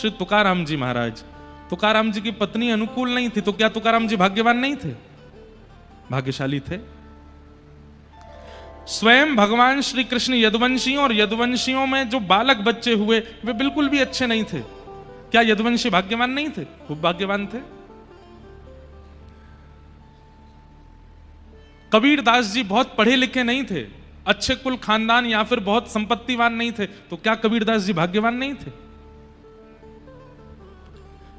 श्री तुकाराम जी महाराज, तुकाराम जी की पत्नी अनुकूल नहीं थी, तो क्या तुकाराम जी भाग्यवान नहीं थे? भाग्यशाली थे। स्वयं भगवान श्री कृष्ण यदुवंशियों और यदुवंशियों में जो बालक बच्चे हुए वे बिल्कुल भी अच्छे नहीं थे। क्या यदुवंशी भाग्यवान नहीं थे? खूब भाग्यवान थे। कबीर दास जी बहुत पढ़े लिखे नहीं थे, अच्छे कुल खानदान या फिर बहुत संपत्तिवान नहीं थे, तो क्या कबीर दास जी भाग्यवान नहीं थे?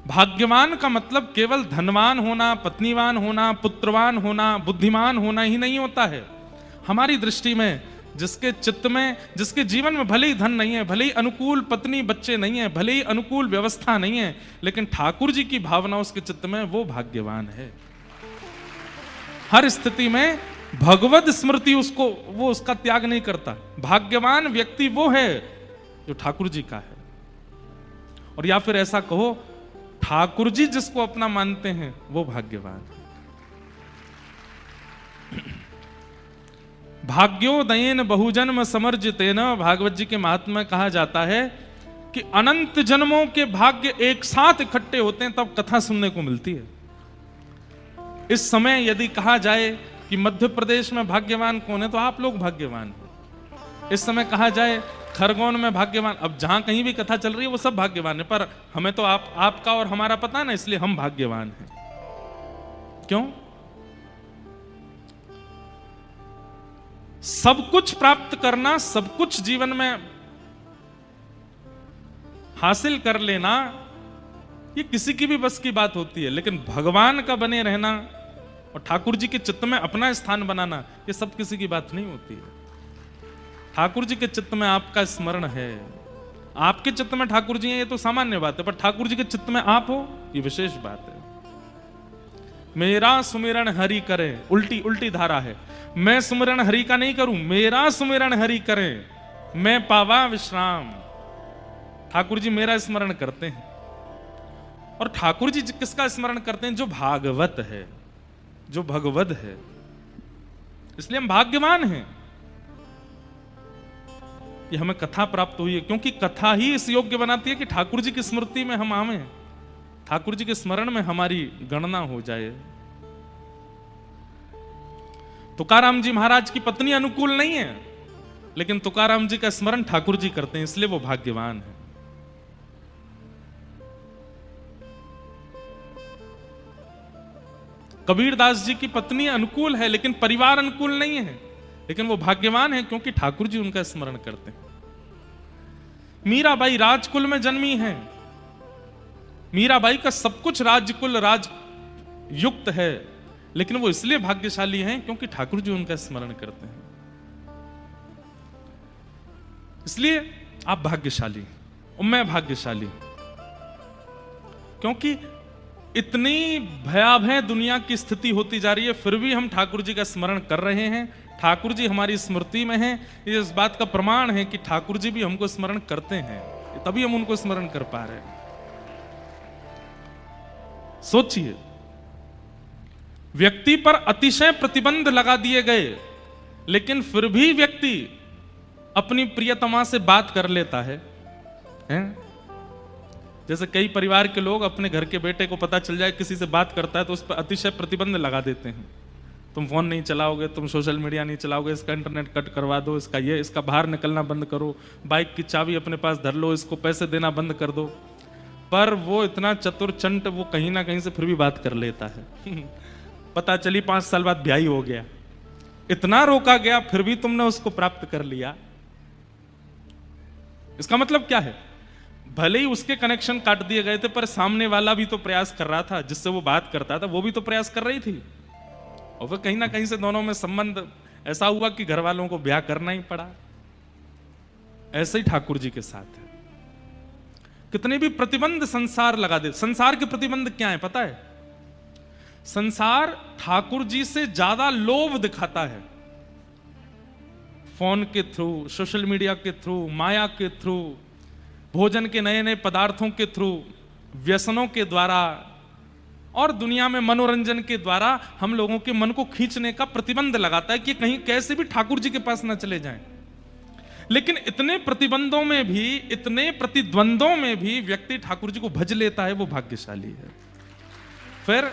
भाग्यवान का मतलब केवल धनवान होना, पत्नीवान होना, पुत्रवान होना, बुद्धिमान होना ही नहीं होता है। हमारी दृष्टि में जिसके चित्त में, जिसके जीवन में भले ही धन नहीं है, भले ही अनुकूल पत्नी बच्चे नहीं है, भले ही अनुकूल व्यवस्था नहीं है, लेकिन ठाकुर जी की भावना उसके चित्त में, वो भाग्यवान है। हर स्थिति में भगवत स्मृति उसको, वो उसका त्याग नहीं करता। भाग्यवान व्यक्ति वो है जो ठाकुर जी का है। और या फिर ऐसा कहो, ठाकुर जी जिसको अपना मानते हैं वो भाग्यवान है। भाग्योदयेन बहुजन्म समर्जितेन, भागवत जी के महात्म्य में कहा जाता है कि अनंत जन्मों के भाग्य एक साथ इकट्ठे होते हैं तब कथा सुनने को मिलती है। इस समय यदि कहा जाए कि मध्य प्रदेश में भाग्यवान कौन है, तो आप लोग भाग्यवान हैं। इस समय कहा जाए खरगोन में भाग्यवान, अब जहां कहीं भी कथा चल रही है वो सब भाग्यवान है, पर हमें तो आपका और हमारा पता है ना, इसलिए हम भाग्यवान हैं। क्यों? सब कुछ प्राप्त करना, सब कुछ जीवन में हासिल कर लेना, ये किसी की भी बस की बात होती है, लेकिन भगवान का बने रहना और ठाकुर जी के चित्त में अपना स्थान बनाना, ये सब किसी की बात नहीं होती है। ठाकुर जी के चित्त में आपका स्मरण है, आपके चित्त में ठाकुर जी हैं, ये तो सामान्य बात है, पर ठाकुर जी के चित्त में आप हो, ये विशेष बात है। मेरा सुमिरन हरि करे, उल्टी धारा है। मैं सुमिरन हरि का नहीं करूं, मेरा सुमिरन हरि करे, मैं पावा विश्राम। ठाकुर जी मेरा स्मरण करते हैं। और ठाकुर जी किसका स्मरण करते हैं? जो भागवत है, जो भगवद है। इसलिए हम भाग्यवान हैं कि हमें कथा प्राप्त हुई है, क्योंकि कथा ही इस योग्य बनाती है कि ठाकुर जी की स्मृति में हम आवें, ठाकुर जी के स्मरण में हमारी गणना हो जाए। तुकाराम जी महाराज की पत्नी अनुकूल नहीं है, लेकिन तुकाराम जी का स्मरण ठाकुर जी करते हैं, इसलिए वो भाग्यवान है। कबीर दास जी की पत्नी अनुकूल है, लेकिन परिवार अनुकूल नहीं है, लेकिन वो भाग्यवान है क्योंकि ठाकुर जी उनका स्मरण करते हैं। मीराबाई राजकुल में जन्मी है, मीराबाई का सब कुछ राजकुल राज युक्त है, लेकिन वो इसलिए भाग्यशाली हैं क्योंकि ठाकुर जी उनका स्मरण करते हैं। इसलिए आप भाग्यशाली और मैं भाग्यशाली, क्योंकि इतनी भयावह दुनिया की स्थिति होती जा रही है, फिर भी हम ठाकुर जी का स्मरण कर रहे हैं, ठाकुर जी हमारी स्मृति में हैं। ये इस बात का प्रमाण है कि ठाकुर जी भी हमको स्मरण करते हैं, तभी हम उनको स्मरण कर पा रहे हैं। सोचिए, व्यक्ति पर अतिशय प्रतिबंध लगा दिए गए, लेकिन फिर भी व्यक्ति अपनी प्रियतमा से बात कर लेता है, हैं? जैसे कई परिवार के लोग अपने घर के बेटे को पता चल जाए किसी से बात करता है तो उस पर अतिशय प्रतिबंध लगा देते हैं। तुम फोन नहीं चलाओगे, तुम सोशल मीडिया नहीं चलाओगे, इसका इंटरनेट कट करवा दो, इसका बाहर निकलना बंद करो, बाइक की चाबी अपने पास धर लो, इसको पैसे देना बंद कर दो। पर वो इतना चतुर चंट, वो कहीं ना कहीं से फिर भी बात कर लेता है। पता चली 5 साल बाद ब्याही हो गया, इतना रोका गया फिर भी तुमने उसको प्राप्त कर लिया। इसका मतलब क्या है? भले ही उसके कनेक्शन काट दिए गए थे, पर सामने वाला भी तो प्रयास कर रहा था, जिससे वो बात करता था वो भी तो प्रयास कर रही थी, और फिर कहीं ना कहीं से दोनों में संबंध ऐसा हुआ कि घर वालों को ब्याह करना ही पड़ा। ऐसे ही ठाकुर जी के साथ है। कितने भी प्रतिबंध संसार लगा दे। संसार के प्रतिबंध क्या है पता है? संसार ठाकुर जी से ज्यादा लोभ दिखाता है, फोन के थ्रू, सोशल मीडिया के थ्रू, माया के थ्रू, भोजन के नए नए पदार्थों के थ्रू, व्यसनों के द्वारा और दुनिया में मनोरंजन के द्वारा हम लोगों के मन को खींचने का प्रतिबंध लगाता है कि कहीं कैसे भी ठाकुर जी के पास ना चले जाएं। लेकिन इतने प्रतिबंधों में भी, इतने प्रतिद्वंदों में भी व्यक्ति ठाकुर जी को भज लेता है, वो भाग्यशाली है। फिर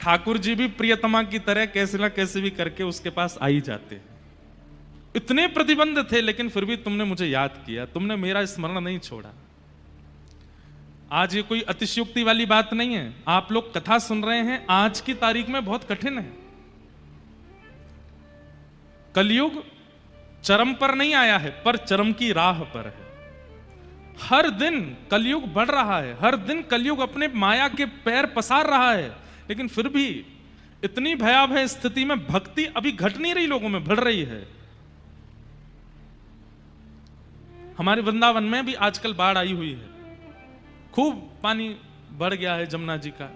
ठाकुर जी भी प्रियतमा की तरह कैसे ना कैसे भी करके उसके पास आ ही जाते हैं। इतने प्रतिबंध थे लेकिन फिर भी तुमने मुझे याद किया, तुमने मेरा स्मरण नहीं छोड़ा। आज ये कोई अतिशयोक्ति वाली बात नहीं है। आप लोग कथा सुन रहे हैं, आज की तारीख में बहुत कठिन है। कलयुग चरम पर नहीं आया है, पर चरम की राह पर है। हर दिन कलयुग बढ़ रहा है, हर दिन कलयुग अपने माया के पैर पसार रहा है, लेकिन फिर भी इतनी भयावह स्थिति में भक्ति अभी घट नहीं रही, लोगों में बढ़ रही है। हमारे वृंदावन में भी आजकल बाढ़ आई हुई है, खूब पानी बढ़ गया है जमुना जी का।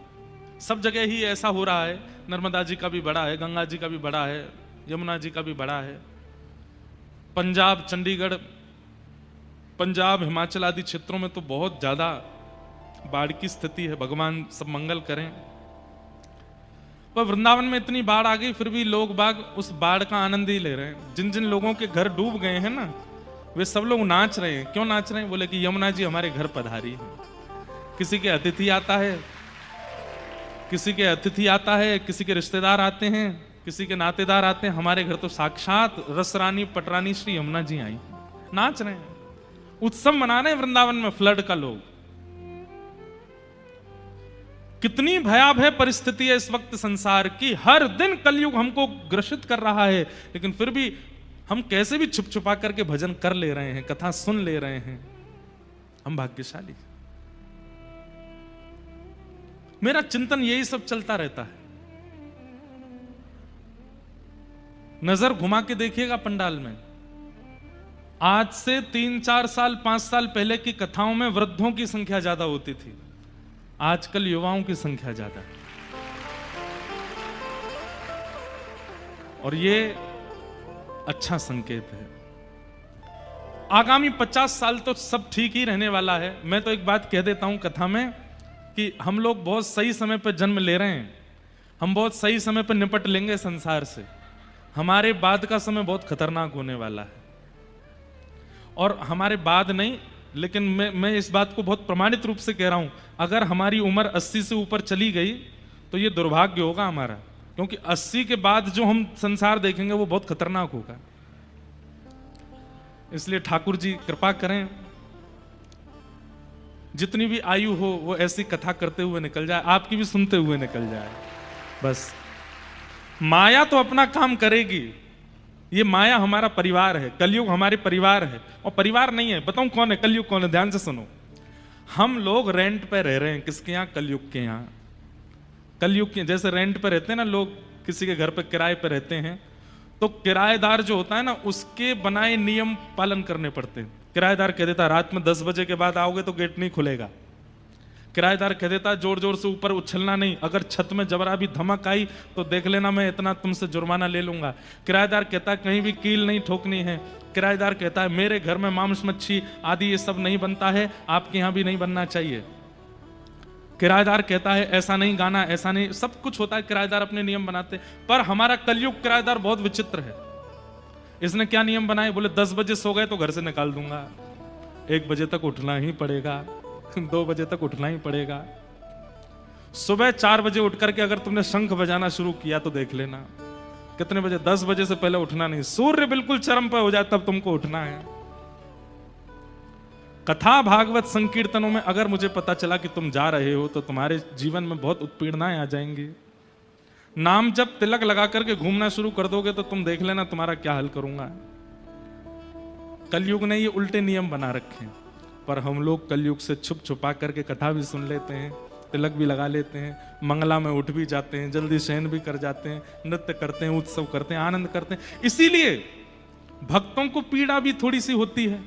सब जगह ही ऐसा हो रहा है, नर्मदा जी का भी बड़ा है, गंगा जी का भी बड़ा है, यमुना जी का भी बड़ा है। पंजाब, चंडीगढ़, पंजाब, हिमाचल आदि क्षेत्रों में तो बहुत ज्यादा बाढ़ की स्थिति है। भगवान सब मंगल करें। पर वृंदावन में इतनी बाढ़ आ गई, फिर भी लोग बाग उस बाढ़ का आनंद ही ले रहे हैं। जिन जिन लोगों के घर डूब गए हैं ना, वे सब लोग नाच रहे हैं। क्यों नाच रहे हैं? बोले कि यमुना जी हमारे घर पधारी है। किसी के अतिथि आता है, किसी के अतिथि आता है, किसी के रिश्तेदार आते हैं, किसी के नातेदार आते हैं। हमारे घर तो साक्षात रसरानी पटरानी श्री यमुना जी आई, नाच रहे हैं, उत्सव मना रहे हैं वृंदावन में फ्लड का। लोग, कितनी भयावह परिस्थिति है इस वक्त संसार की। हर दिन कलयुग हमको ग्रसित कर रहा है, लेकिन फिर भी हम कैसे भी छुप छुपा करके भजन कर ले रहे हैं, कथा सुन ले रहे हैं। हम भाग्यशाली। मेरा चिंतन यही सब चलता रहता है। नजर घुमा के देखिएगा पंडाल में, आज से 3-4 साल 5 साल पहले की कथाओं में वृद्धों की संख्या ज्यादा होती थी, आजकल युवाओं की संख्या ज्यादा है। और ये अच्छा संकेत है। आगामी 50 साल तो सब ठीक ही रहने वाला है। मैं तो एक बात कह देता हूं कथा में कि हम लोग बहुत सही समय पर जन्म ले रहे हैं, हम बहुत सही समय पर निपट लेंगे संसार से। हमारे बाद का समय बहुत खतरनाक होने वाला है। और हमारे बाद नहीं, लेकिन मैं इस बात को बहुत प्रमाणित रूप से कह रहा हूं, अगर हमारी उम्र 80 से ऊपर चली गई तो ये दुर्भाग्य होगा हमारा, क्योंकि 80 के बाद जो हम संसार देखेंगे वो बहुत खतरनाक होगा। इसलिए ठाकुर जी कृपा करें, जितनी भी आयु हो वो ऐसी कथा करते हुए निकल जाए, आपकी भी सुनते हुए निकल जाए। बस माया तो अपना काम करेगी। ये माया हमारा परिवार है, कलयुग हमारे परिवार है। और परिवार नहीं है, बताऊं कौन है कलयुग, कौन है? ध्यान से सुनो। हम लोग रेंट पे रह रहे हैं, किसके यहाँ? कलयुग के यहाँ। कलयुग के जैसे रेंट पे रहते हैं ना लोग, किसी के घर पे किराए पे रहते हैं, तो किराएदार जो होता है ना, उसके बनाए नियम पालन करने पड़ते हैं। किराएदार कह देता रात में 10 बजे के बाद आओगे तो गेट नहीं खुलेगा। किराएदार कह देता जोर जोर से ऊपर उछलना नहीं, अगर छत में जबरा भी धमक आई तो देख लेना, मैं इतना तुमसे जुर्माना ले लूंगा। किराएदार कहता है कहीं भी कील नहीं ठोकनी है। किराएदार कहता है मेरे घर में मांस मच्छी आदि ये सब नहीं बनता है, आपके यहां भी नहीं बनना चाहिए। किराएदार कहता है ऐसा नहीं गाना, ऐसा नहीं, सब कुछ होता है, किराएदार अपने नियम बनाते। पर हमारा कलयुग किराएदार बहुत विचित्र है। इसने क्या नियम बनाए? बोले 10 बजे सो गए तो घर से निकाल दूंगा, 1 बजे तक उठना ही पड़ेगा, 2 बजे तक उठना ही पड़ेगा। सुबह 4 बजे उठ करके अगर तुमने शंख बजाना शुरू किया तो देख लेना कितने बजे, 10 बजे से पहले उठना नहीं। सूर्य बिल्कुल चरम पर हो जाए तब तुमको उठना है। कथा भागवत संकीर्तनों में अगर मुझे पता चला कि तुम जा रहे हो तो तुम्हारे जीवन में बहुत उत्पीड़नाएं आ जाएंगी। नाम जब तिलक लगा करके घूमना शुरू कर दोगे तो तुम देख लेना तुम्हारा क्या हल करूंगा। कलयुग ने ये उल्टे नियम बना रखे हैं, पर हम लोग कलयुग से छुप छुपा करके कथा भी सुन लेते हैं, तिलक भी लगा लेते हैं, मंगला में उठ भी जाते हैं, जल्दी शयन भी कर जाते हैं, नृत्य करते हैं, उत्सव करते हैं, आनंद करते हैं। इसीलिए भक्तों को पीड़ा भी थोड़ी सी होती है।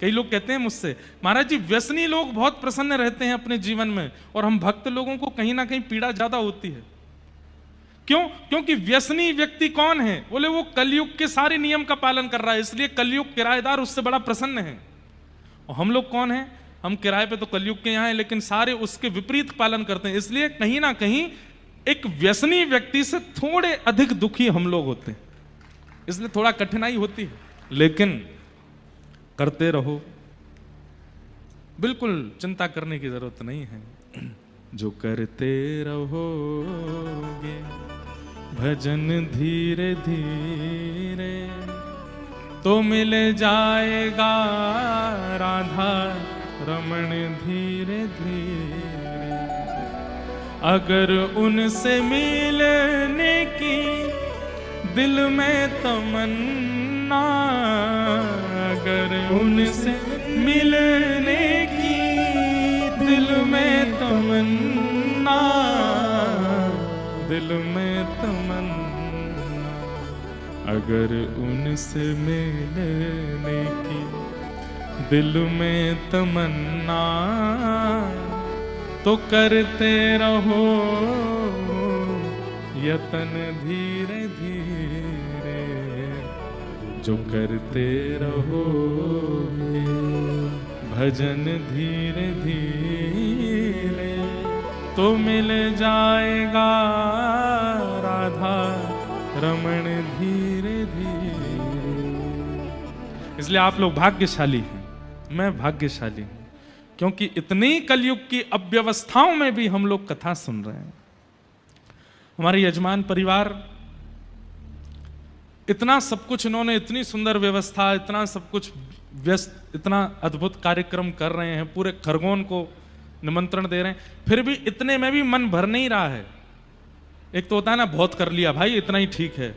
कई लोग कहते हैं मुझसे, महाराज जी व्यसनी लोग बहुत प्रसन्न रहते हैं अपने जीवन में, और हम भक्त लोगों को कहीं ना कहीं पीड़ा ज्यादा होती है। क्यों? क्योंकि व्यसनी व्यक्ति कौन है? बोले वो कलयुग के सारे नियम का पालन कर रहा है, इसलिए कलयुग किराएदार उससे बड़ा प्रसन्न है। और हम लोग कौन हैं? हम किराए पे तो कलयुग के यहाँ हैं, लेकिन सारे उसके विपरीत पालन करते हैं, इसलिए कहीं ना कहीं एक व्यसनी व्यक्ति से थोड़े अधिक दुखी हम लोग होते हैं, इसलिए थोड़ा कठिनाई होती है। लेकिन करते रहो, बिल्कुल चिंता करने की जरूरत नहीं है। जो करते रहोगे भजन धीरे धीरे तो मिल जाएगा राधा रमण धीरे धीरे। अगर उनसे मिलने की दिल में तमन्ना, अगर उनसे मिलने की दिल में तमन्ना, दिल में तमन्ना, अगर उनसे मिलने की दिल में तमन्ना तो करते रहो यतन धीरे धीरे। जो करते रहोगे भजन धीरे धीरे तो मिल जाएगा राधा रमण धीरे धीरे। इसलिए आप लोग भाग्यशाली हैं, मैं भाग्यशाली हूं, क्योंकि इतनी कलयुग की अव्यवस्थाओं में भी हम लोग कथा सुन रहे हैं। हमारे यजमान परिवार इतना सब कुछ, इन्होंने इतनी सुंदर व्यवस्था, इतना सब कुछ व्यस्त, इतना अद्भुत कार्यक्रम कर रहे हैं, पूरे खरगोन को निमंत्रण दे रहे हैं, फिर भी इतने में भी मन भर नहीं रहा है। एक तो होता है ना, बहुत कर लिया भाई, इतना ही ठीक है,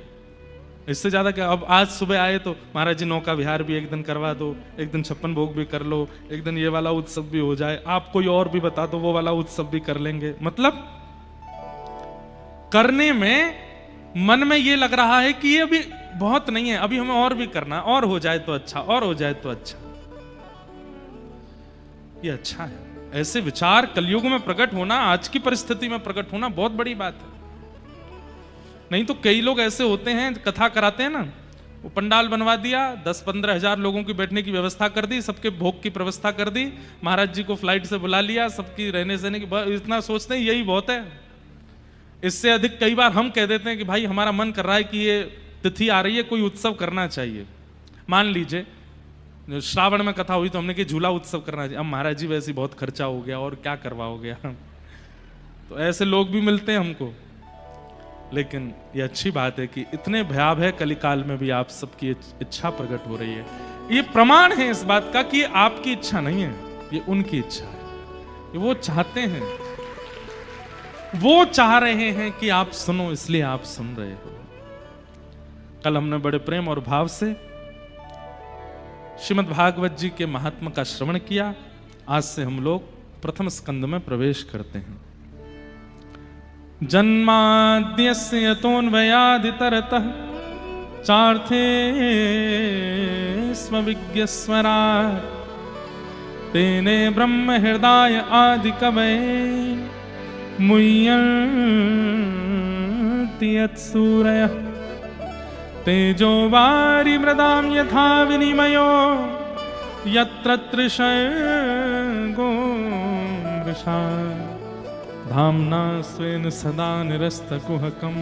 इससे ज्यादा क्या। अब आज सुबह आए तो महाराज जी नौका विहार भी एक दिन करवा दो, एक दिन 56 भोग भी कर लो, एक दिन ये वाला उत्सव भी हो जाए, आप कोई और भी बता दो, वो वाला उत्सव भी कर लेंगे। मतलब करने में मन में ये लग रहा है कि ये अभी बहुत नहीं है, अभी हमें और भी करना, और हो जाए तो अच्छा, और हो जाए तो अच्छा। ये अच्छा है, ऐसे विचार कलयुग में प्रकट होना, आज की परिस्थिति में प्रकट होना बहुत बड़ी बात है। नहीं तो कई लोग ऐसे होते हैं, कथा कराते हैं ना, वो पंडाल बनवा दिया, 10-15 हजार लोगों की बैठने की व्यवस्था कर दी, सबके भोग की व्यवस्था कर दी, महाराज जी को फ्लाइट से बुला लिया, सबकी रहने सहने की, इतना सोचते हैं यही बहुत है। इससे अधिक कई बार हम कह देते हैं कि भाई हमारा मन कर रहा है कि ये तिथि आ रही है, कोई उत्सव करना चाहिए। मान लीजिए श्रावण में कथा हुई तो हमने कि झूला उत्सव करना चाहिए। अब महाराज जी वैसे बहुत खर्चा हो गया और क्या करवाओगे तो ऐसे लोग भी मिलते हैं हमको। लेकिन ये अच्छी बात है कि इतने भयावह कलिकाल में भी आप सबकी इच्छा प्रकट हो रही है। ये प्रमाण है इस बात का कि ये आपकी इच्छा नहीं है, ये उनकी इच्छा है। ये वो चाहते हैं, वो चाह रहे हैं कि आप सुनो, इसलिए आप सुन रहे हो। कल हमने बड़े प्रेम और भाव से श्रीमद् भागवत जी के महात्मा का श्रवण किया। आज से हम लोग प्रथम स्कंद में प्रवेश करते हैं। जन्माद्यस्य यतोऽन्वयादितरतः चार्थे स्वविज्ञस्वराट् तेने ब्रह्म हृदय आदि कवये मुह्यन्ति यत्सूरयः तेजो वारि मृदां यथा विनिमयो यत्र त्रिशर्गो मृषा धाम्ना स्वेन सदा निरस्तकुहकं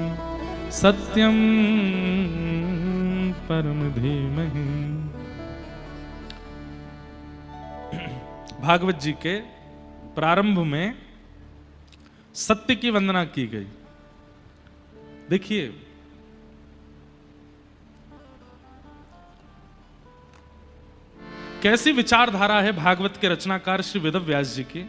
सत्यं परम धीमहि। भागवत जी के प्रारंभ में सत्य की वंदना की गई। देखिए कैसी विचारधारा है भागवत के रचनाकार श्री वेदव्यास जी की।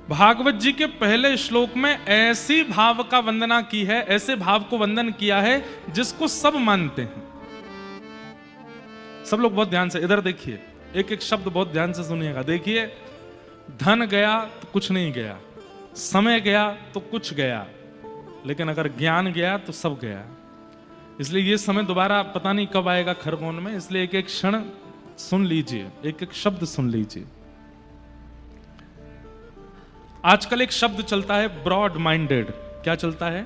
भागवत जी के पहले श्लोक में ऐसी भाव का वंदना की है, ऐसे भाव को वंदन किया है जिसको सब मानते हैं। सब लोग बहुत ध्यान से इधर देखिए, एक एक शब्द बहुत ध्यान से सुनिएगा। देखिए, धन गया तो कुछ नहीं गया, समय गया तो कुछ गया, लेकिन अगर ज्ञान गया तो सब गया। इसलिए ये समय दोबारा पता नहीं कब आएगा खरगोन में, इसलिए एक एक क्षण सुन लीजिए, एक एक शब्द सुन लीजिए। आजकल एक शब्द चलता है ब्रॉड माइंडेड। क्या चलता है?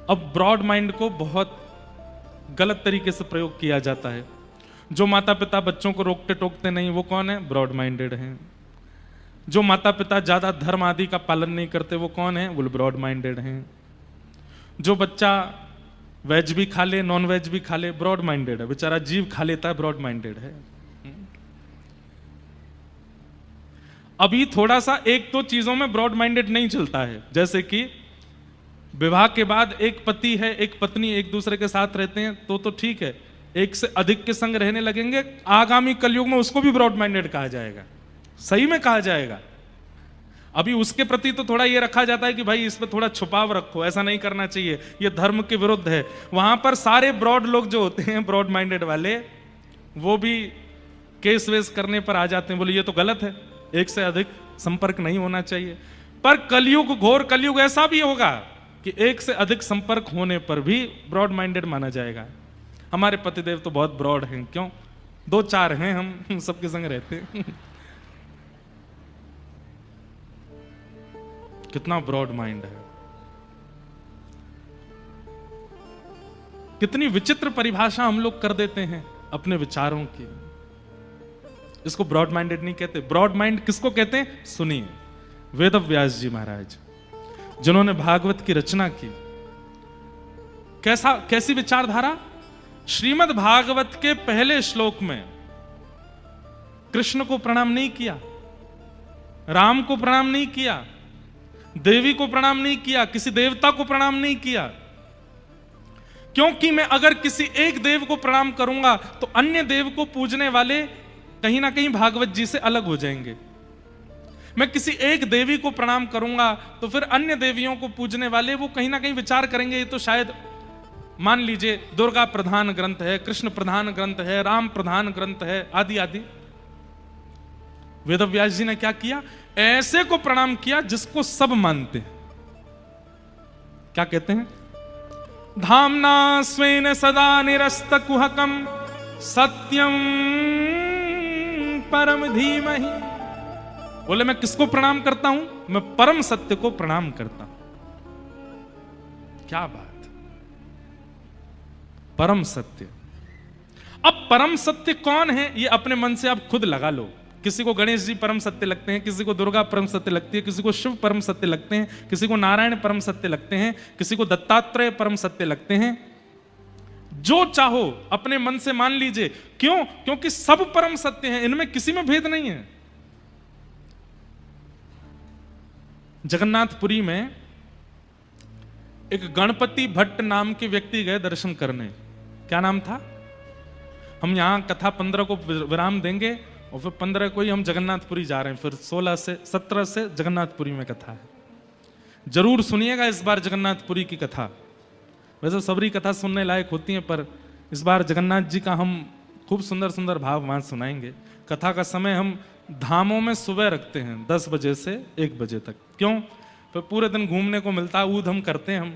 अब ब्रॉड माइंड को बहुत गलत तरीके से प्रयोग किया जाता है। जो माता पिता बच्चों को रोकते टोकते नहीं, वो कौन है? ब्रॉड माइंडेड हैं। जो माता पिता ज्यादा धर्म आदि का पालन नहीं करते वो कौन है? वो ब्रॉड माइंडेड हैं। जो बच्चा वेज भी खा ले नॉन वेज भी खा ले ब्रॉड माइंडेड है, बेचारा जीव खा लेता है, ब्रॉड माइंडेड है। अभी थोड़ा सा एक दो चीजों में ब्रॉड माइंडेड नहीं चलता है, जैसे कि विवाह के बाद एक पति है एक पत्नी एक दूसरे के साथ रहते हैं तो ठीक है, एक से अधिक के संग रहने लगेंगे, आगामी कलयुग में उसको भी ब्रॉड माइंडेड कहा जाएगा, सही में कहा जाएगा। अभी उसके प्रति तो थोड़ा ये रखा जाता है कि भाई इस पे थोड़ा छुपाव रखो, ऐसा नहीं करना चाहिए, ये धर्म के विरुद्ध है। वहां पर सारे ब्रॉड लोग जो होते हैं ब्रॉड माइंडेड वाले, वो भी केस वेस करने पर आ जाते हैं, बोले ये तो गलत है, एक से अधिक संपर्क नहीं होना चाहिए। पर कलयुग, घोर कलयुग ऐसा भी होगा कि एक से अधिक संपर्क होने पर भी ब्रॉड माइंडेड माना जाएगा। हमारे पतिदेव तो बहुत ब्रॉड हैं, क्यों? 2-4 हैं, हम सबके संग रहते हैं। कितना ब्रॉड माइंड है, कितनी विचित्र परिभाषा हम लोग कर देते हैं अपने विचारों की। इसको ब्रॉड माइंडेड नहीं कहते। ब्रॉड माइंड किसको कहते हैं? सुनिए, वेद व्यास जी महाराज जिन्होंने भागवत की रचना की, कैसी विचारधारा? श्रीमद् भागवत के पहले श्लोक में कृष्ण को प्रणाम नहीं किया, राम को प्रणाम नहीं किया, देवी को प्रणाम नहीं किया, किसी देवता को प्रणाम नहीं किया, क्योंकि मैं अगर किसी एक देव को प्रणाम करूंगा तो अन्य देव को पूजने वाले कहीं ना कहीं भागवत जी से अलग हो जाएंगे। मैं किसी एक देवी को प्रणाम करूंगा तो फिर अन्य देवियों को पूजने वाले वो कहीं ना कहीं विचार करेंगे ये तो शायद, मान लीजिए दुर्गा प्रधान ग्रंथ है, कृष्ण प्रधान ग्रंथ है, राम प्रधान ग्रंथ है, आदि आदि। वेदव्यास जी ने क्या किया? ऐसे को प्रणाम किया जिसको सब मानते हैं। क्या कहते हैं? धामना स्वेन सदा निरस्त कुहकम सत्यम परम धीमहि। बोले मैं किसको प्रणाम करता हूं? मैं परम सत्य को प्रणाम करता हूं। क्या बात! परम सत्य। अब परम सत्य कौन है ये अपने मन से आप खुद लगा लो। किसी को गणेश जी परम सत्य लगते हैं, किसी को दुर्गा परम सत्य लगती है, किसी को शिव परम सत्य लगते हैं, किसी को नारायण परम सत्य लगते हैं, किसी को दत्तात्रेय परम सत्य लगते हैं। जो चाहो अपने मन से मान लीजिए। क्यों? क्योंकि सब परम सत्य हैं, इनमें किसी में भेद नहीं है। जगन्नाथपुरी में एक गणपति भट्ट नाम के व्यक्ति गए दर्शन करने। क्या नाम था? हम यहां कथा 15 को विराम देंगे और फिर 15 को ही हम जगन्नाथपुरी जा रहे हैं, फिर 16 से 17 से जगन्नाथपुरी में कथा है। जरूर सुनिएगा इस बार जगन्नाथपुरी की कथा। वैसे सबरी कथा सुनने लायक होती है, पर इस बार जगन्नाथ जी का हम खूब सुंदर सुंदर भाव वहां सुनाएंगे। कथा का समय हम धामों में सुबह रखते हैं 10 बजे से 1 बजे तक। क्यों? फिर पूरे दिन घूमने को मिलता है, ऊध हम करते हैं। हम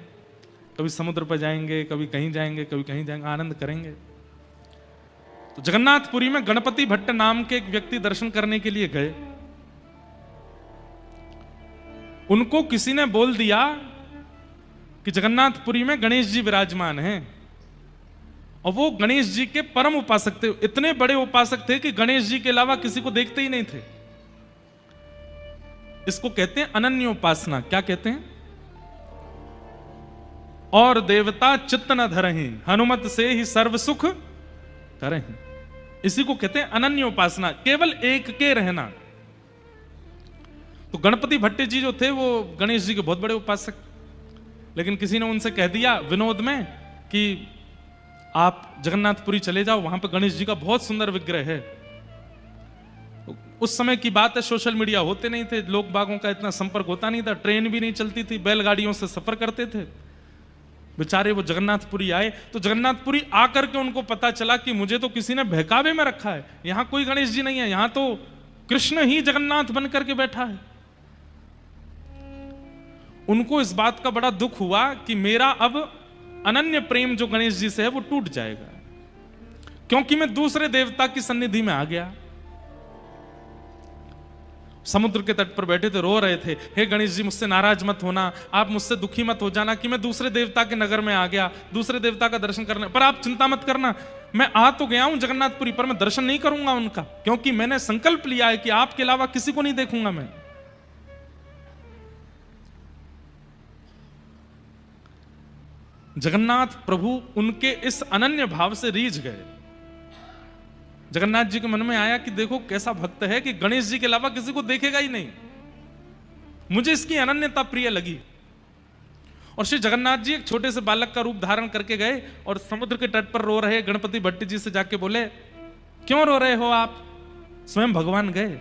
कभी समुद्र पर जाएंगे, कभी कहीं जाएंगे, कभी कहीं जाएंगे, आनंद करेंगे। तो जगन्नाथपुरी में गणपति भट्ट नाम के एक व्यक्ति दर्शन करने के लिए गए। उनको किसी ने बोल दिया कि जगन्नाथपुरी में गणेश जी विराजमान हैं, और वो गणेश जी के परम उपासक थे। इतने बड़े उपासक थे कि गणेश जी के अलावा किसी को देखते ही नहीं थे। इसको कहते हैं अनन्य उपासना। क्या कहते हैं? और देवता चित्त न धरहि, हनुमत से ही सर्व सुख करहि। इसी को कहते हैं अनन्य उपासना, केवल एक के रहना। तो गणपति भट्ट जी जो थे वो गणेश जी के बहुत बड़े उपासक, लेकिन किसी ने उनसे कह दिया विनोद में कि आप जगन्नाथपुरी चले जाओ, वहां पर गणेश जी का बहुत सुंदर विग्रह है। उस समय की बात है, सोशल मीडिया होते नहीं थे, लोग बागों का इतना संपर्क होता नहीं था, ट्रेन भी नहीं चलती थी, बैलगाड़ियों से सफर करते थे। बेचारे वो जगन्नाथपुरी आए, तो जगन्नाथपुरी आकर के उनको पता चला कि मुझे तो किसी ने बहकावे में रखा है, यहां कोई गणेश जी नहीं है, यहां तो कृष्ण ही जगन्नाथ बन करके बैठा है। उनको इस बात का बड़ा दुख हुआ कि मेरा अब अनन्य प्रेम जो गणेश जी से है वो टूट जाएगा, क्योंकि मैं दूसरे देवता की सन्निधि में आ गया। समुद्र के तट पर बैठे थे, रो रहे थे, हे गणेश जी मुझसे नाराज मत होना, आप मुझसे दुखी मत हो जाना कि मैं दूसरे देवता के नगर में आ गया, दूसरे देवता का दर्शन करने, पर आप चिंता मत करना, मैं आ तो गया हूं जगन्नाथपुरी, पर मैं दर्शन नहीं करूंगा उनका, क्योंकि मैंने संकल्प लिया है कि आपके अलावा किसी को नहीं देखूंगा मैं। जगन्नाथ प्रभु उनके इस अनन्य भाव से रीझ गए। जगन्नाथ जी के मन में आया कि देखो कैसा भक्त है कि गणेश जी के अलावा किसी को देखेगा ही नहीं। मुझे इसकी अनन्यता प्रिय लगी। और श्री जगन्नाथ जी एक छोटे से बालक का रूप धारण करके गए और समुद्र के तट पर रो रहे गणपति भट्ट जी से जाके बोले, क्यों रो रहे हो आप? स्वयं भगवान गए।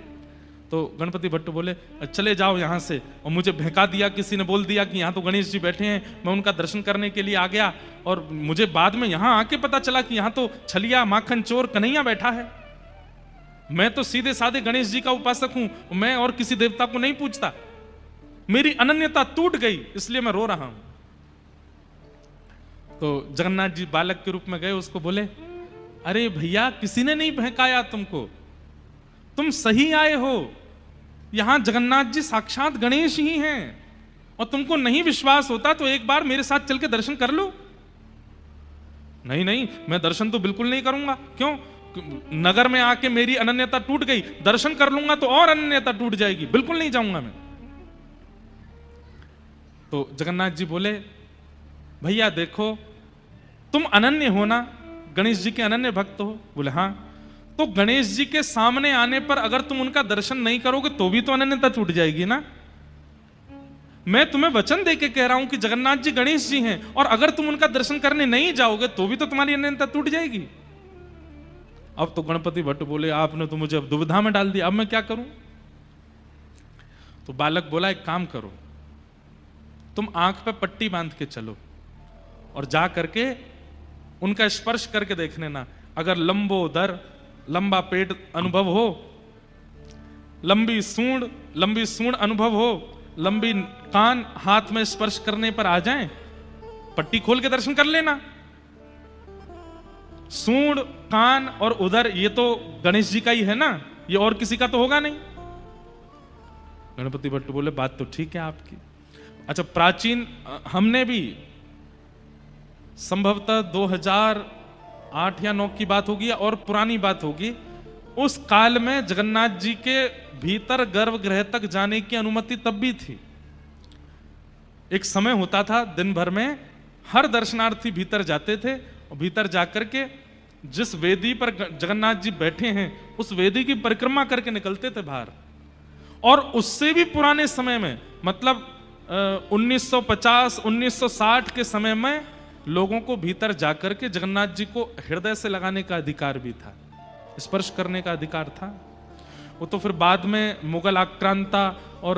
तो गणपति भट्ट बोले, चले जाओ यहां से। और मुझे भड़का दिया, किसी ने बोल दिया कि यहां तो गणेश जी बैठे हैं, मैं उनका दर्शन करने के लिए आ गया। और मुझे बाद में यहां आके पता चला कि यहां तो छलिया माखन चोर कन्हैया बैठा है। मैं तो सीधे साधे गणेश जी का उपासक हूं, मैं और किसी देवता को नहीं पूछता। मेरी अनन्यता टूट गई, इसलिए मैं रो रहा हूं। तो जगन्नाथ जी बालक के रूप में गए, उसको बोले, अरे भैया किसी ने नहीं बहकाया तुमको, तुम सही आए हो। यहां जगन्नाथ जी साक्षात गणेश ही हैं। और तुमको नहीं विश्वास होता तो एक बार मेरे साथ चल के दर्शन कर लो। नहीं नहीं, मैं दर्शन तो बिल्कुल नहीं करूंगा। क्यों? नगर में आके मेरी अनन्यता टूट गई, दर्शन कर लूंगा तो और अनन्यता टूट जाएगी, बिल्कुल नहीं जाऊंगा मैं। तो जगन्नाथ जी बोले, भैया देखो तुम अनन्य हो ना, गणेश जी के अनन्य भक्त हो? बोले हाँ। तो गणेश जी के सामने आने पर अगर तुम उनका दर्शन नहीं करोगे तो भी तो अनन्यता टूट जाएगी ना। मैं तुम्हें वचन देके कह रहा हूं कि जगन्नाथ जी गणेश जी हैं, और अगर तुम उनका दर्शन करने नहीं जाओगे तो भी तो तुम्हारी अनन्यता टूट जाएगी। अब तो गणपति भट्ट बोले, आपने तो मुझे अब दुविधा में डाल दिया, अब मैं क्या करूं? तो बालक बोला, एक काम करो, तुम आंख पे पट्टी बांध के चलो और जा करके उनका स्पर्श करके देखने ना। अगर लंबोदर, लंबा पेट अनुभव हो, लंबी सूंड अनुभव हो, लंबी कान हाथ में स्पर्श करने पर आ जाएं, पट्टी खोल के दर्शन कर लेना। सूंड, कान और उदर ये तो गणेश जी का ही है ना, ये और किसी का तो होगा नहीं। गणपति भट्ट बोले, बात तो ठीक है आपकी। अच्छा, प्राचीन हमने भी संभवतः 2008 या 9 की बात होगी और पुरानी बात होगी, उस काल में जगन्नाथ जी के भीतर गर्भगृह तक जाने की अनुमति तब भी थी। एक समय होता था दिन भर में हर दर्शनार्थी भीतर जाते थे और भीतर जाकर के जिस वेदी पर जगन्नाथ जी बैठे हैं उस वेदी की परिक्रमा करके निकलते थे बाहर। और उससे भी पुराने समय में, मतलब 1950 1960 के समय में लोगों को भीतर जाकर के जगन्नाथ जी को हृदय से लगाने का अधिकार भी था, स्पर्श करने का अधिकार था। वो तो फिर बाद में मुगल आक्रांता और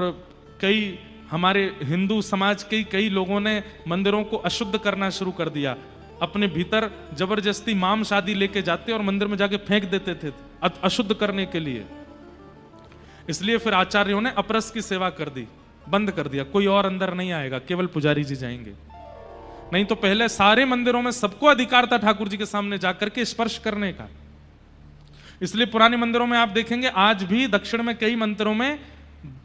कई हमारे हिंदू समाज के कई लोगों ने मंदिरों को अशुद्ध करना शुरू कर दिया। अपने भीतर जबरदस्ती माम शादी लेके जाते और मंदिर में जाके फेंक देते थे अशुद्ध करने के लिए। इसलिए फिर आचार्यों ने अपरस की सेवा कर दी, बंद कर दिया, कोई और अंदर नहीं आएगा, केवल पुजारी जी जाएंगे। नहीं तो पहले सारे मंदिरों में सबको अधिकार था ठाकुर जी के सामने जाकर के स्पर्श करने का। इसलिए पुराने मंदिरों में आप देखेंगे आज भी दक्षिण में कई मंदिरों में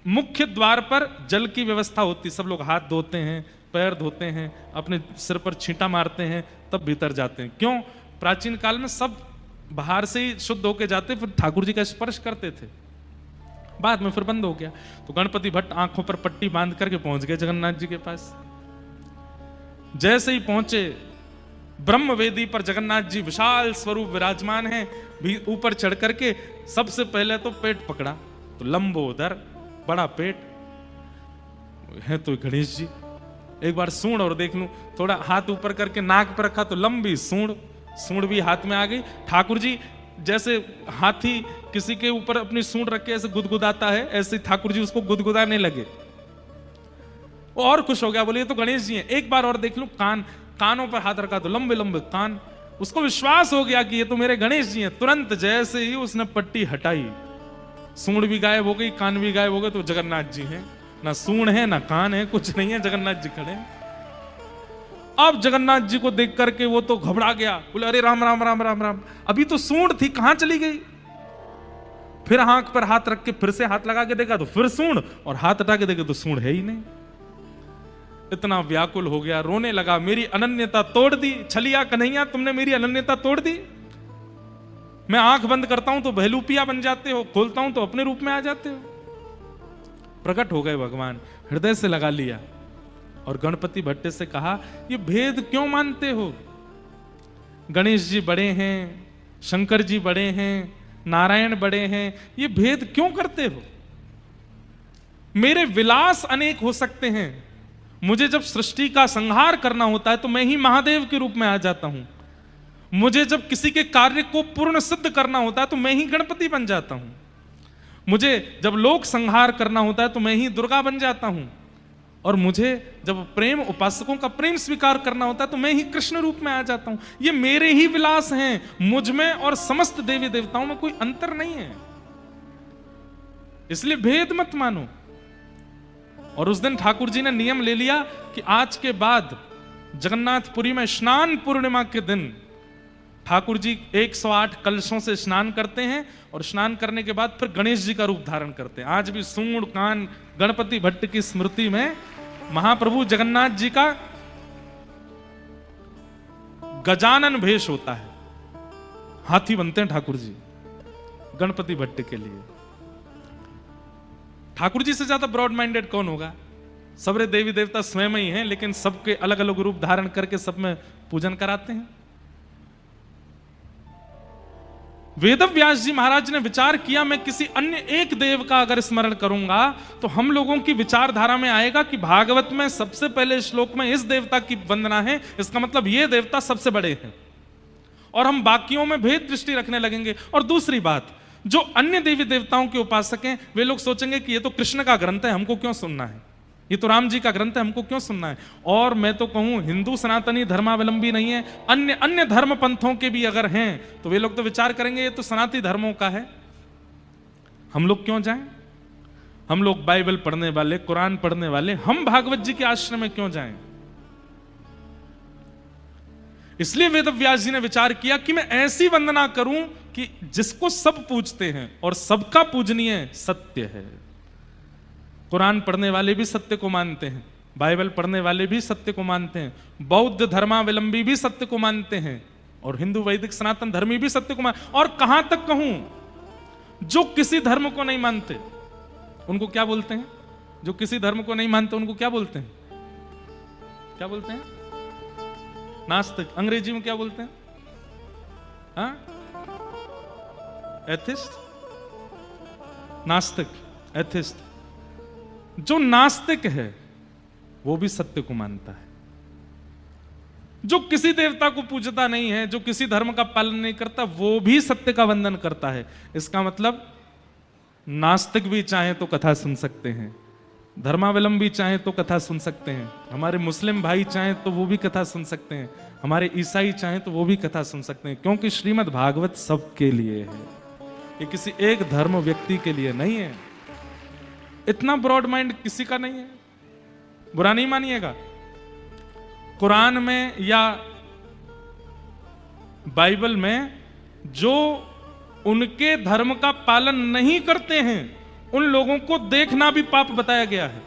मुख्य द्वार पर जल की व्यवस्था होती, सब लोग हाथ धोते हैं, पैर धोते हैं, अपने सिर पर छींटा मारते हैं, तब भीतर जाते हैं। क्यों? प्राचीन काल में सब बाहर से ही शुद्ध होके जाते, फिर ठाकुर जी का स्पर्श करते थे, बाद में फिर बंद हो गया। तो गणपति भट्ट आंखों पर पट्टी बांध करके पहुंच गए जगन्नाथ जी के पास। जैसे ही पहुंचे, ब्रह्म वेदी पर जगन्नाथ जी विशाल स्वरूप विराजमान हैं, भी ऊपर चढ़ करके सबसे पहले तो पेट पकड़ा, तो लंबोदर, बड़ा पेट है तो गणेश जी। एक बार सूंड और देख लूं, थोड़ा हाथ ऊपर करके नाक पर रखा तो लंबी सूंड भी हाथ में आ गई। ठाकुर जी जैसे हाथी किसी के ऊपर अपनी सूंड रख के ऐसे गुदगुदाता है, ऐसे ठाकुर जी उसको गुदगुदाने लगे। वो और खुश हो गया, बोले ये तो गणेश जी हैं। एक बार और देख लूं, कानों पर हाथ रखा तो लंबे लंबे कान। उसको विश्वास हो गया कि ये तो मेरे गणेश जी हैं। तुरंत जैसे ही उसने पट्टी हटाई, सूंड भी गायब हो गई, कान भी गायब हो गए, तो जगन्नाथ जी हैं। ना सूंड है ना कान है, कुछ नहीं है, जगन्नाथ जी खड़े। अब जगन्नाथ जी को देख करके वो तो घबरा गया, बोले अरे राम राम राम राम राम, अभी तो सूंड थी, कहां चली गई? फिर आंख पर हाथ रख के फिर से हाथ लगा के देखा तो फिर सूंड, और हाथ हटा के देखा तो सूंड है ही नहीं। इतना व्याकुल हो गया, रोने लगा, मेरी अनन्यता तोड़ दी, छलिया कन्हैया तुमने मेरी अनन्यता तोड़ दी। मैं आंख बंद करता हूं तो बहलूपिया बन जाते हो, खोलता हूं तो अपने रूप में आ जाते हो। प्रकट हो गए भगवान, हृदय से लगा लिया। और गणपति भट्ट से कहा, ये भेद क्यों मानते हो? गणेश जी बड़े हैं, शंकर जी बड़े हैं, नारायण बड़े हैं, ये भेद क्यों करते हो? मेरे विलास अनेक हो सकते हैं, मुझे जब सृष्टि का संहार करना होता है तो मैं ही महादेव के रूप में आ जाता हूं, मुझे जब किसी के कार्य को पूर्ण सिद्ध करना होता है तो मैं ही गणपति बन जाता हूं, मुझे जब लोक संहार करना होता है तो मैं ही दुर्गा बन जाता हूं, और मुझे जब प्रेम उपासकों का प्रेम स्वीकार करना होता है तो मैं ही कृष्ण रूप में आ जाता हूं। ये मेरे ही विलास हैं, मुझ में और समस्त देवी देवताओं में कोई अंतर नहीं है, इसलिए भेद मत मानो। और उस दिन ठाकुर जी ने नियम ले लिया कि आज के बाद जगन्नाथपुरी में स्नान पूर्णिमा के दिन ठाकुर जी 108 कलशों से स्नान करते हैं, और स्नान करने के बाद फिर गणेश जी का रूप धारण करते हैं। आज भी सूंड कान गणपति भट्ट की स्मृति में महाप्रभु जगन्नाथ जी का गजानन भेष होता है, हाथी बनते हैं ठाकुर जी गणपति भट्ट के लिए। ठाकुर जी से ज्यादा ब्रॉड माइंडेड कौन होगा? सबरे देवी देवता स्वयं ही हैं, लेकिन सबके अलग अलग रूप धारण करके सब में पूजन कराते हैं। वेदव्यास जी महाराज ने विचार किया, मैं किसी अन्य एक देव का अगर स्मरण करूंगा तो हम लोगों की विचारधारा में आएगा कि भागवत में सबसे पहले श्लोक में इस देवता की वंदना है, इसका मतलब ये देवता सबसे बड़े हैं, और हम बाकियों में भेद दृष्टि रखने लगेंगे। और दूसरी बात, जो अन्य देवी देवताओं के उपासक हैं वे लोग सोचेंगे कि ये तो कृष्ण का ग्रंथ है, हमको क्यों सुनना है, ये तो राम जी का ग्रंथ है, हमको क्यों सुनना है। और मैं तो कहूं हिंदू सनातनी धर्मावलंबी नहीं है, अन्य अन्य धर्म पंथों के भी अगर हैं तो वे लोग तो विचार करेंगे ये तो सनातनी धर्मों का है, हम लोग क्यों जाएं, हम लोग बाइबल पढ़ने वाले, कुरान पढ़ने वाले, हम भागवत जी के आश्रम में क्यों जाएं। इसलिए वेदव्यास जी ने विचार किया कि मैं ऐसी वंदना करूं कि जिसको सब पूजते हैं और सबका पूजनीय सत्य है। कुरान पढ़ने वाले भी सत्य को मानते हैं, बाइबल पढ़ने वाले भी सत्य को मानते हैं, बौद्ध धर्मावलंबी भी सत्य को मानते हैं, और हिंदू वैदिक सनातन धर्मी भी सत्य को मानते। और कहां तक कहूं, जो किसी धर्म को नहीं मानते उनको क्या बोलते हैं? जो किसी धर्म को नहीं मानते उनको क्या बोलते हैं? क्या बोलते हैं? नास्तिक। अंग्रेजी में क्या बोलते हैं? हाँ, एथिस्ट, नास्तिक, एथिस्ट। जो नास्तिक है वो भी सत्य को मानता है, जो किसी देवता को पूजता नहीं है, जो किसी धर्म का पालन नहीं करता, वो भी सत्य का वंदन करता है। इसका मतलब नास्तिक भी चाहे तो कथा सुन सकते हैं, धर्मावलंबी चाहे तो कथा सुन सकते हैं, हमारे मुस्लिम भाई चाहे तो वो भी कथा सुन सकते हैं, हमारे ईसाई चाहे तो वो भी कथा सुन सकते हैं, क्योंकि श्रीमद् भागवत सबके लिए है, ये किसी एक धर्म व्यक्ति के लिए नहीं है। इतना ब्रॉड माइंड किसी का नहीं है, बुरा नहीं मानिएगा। कुरान में या बाइबल में जो उनके धर्म का पालन नहीं करते हैं उन लोगों को देखना भी पाप बताया गया है।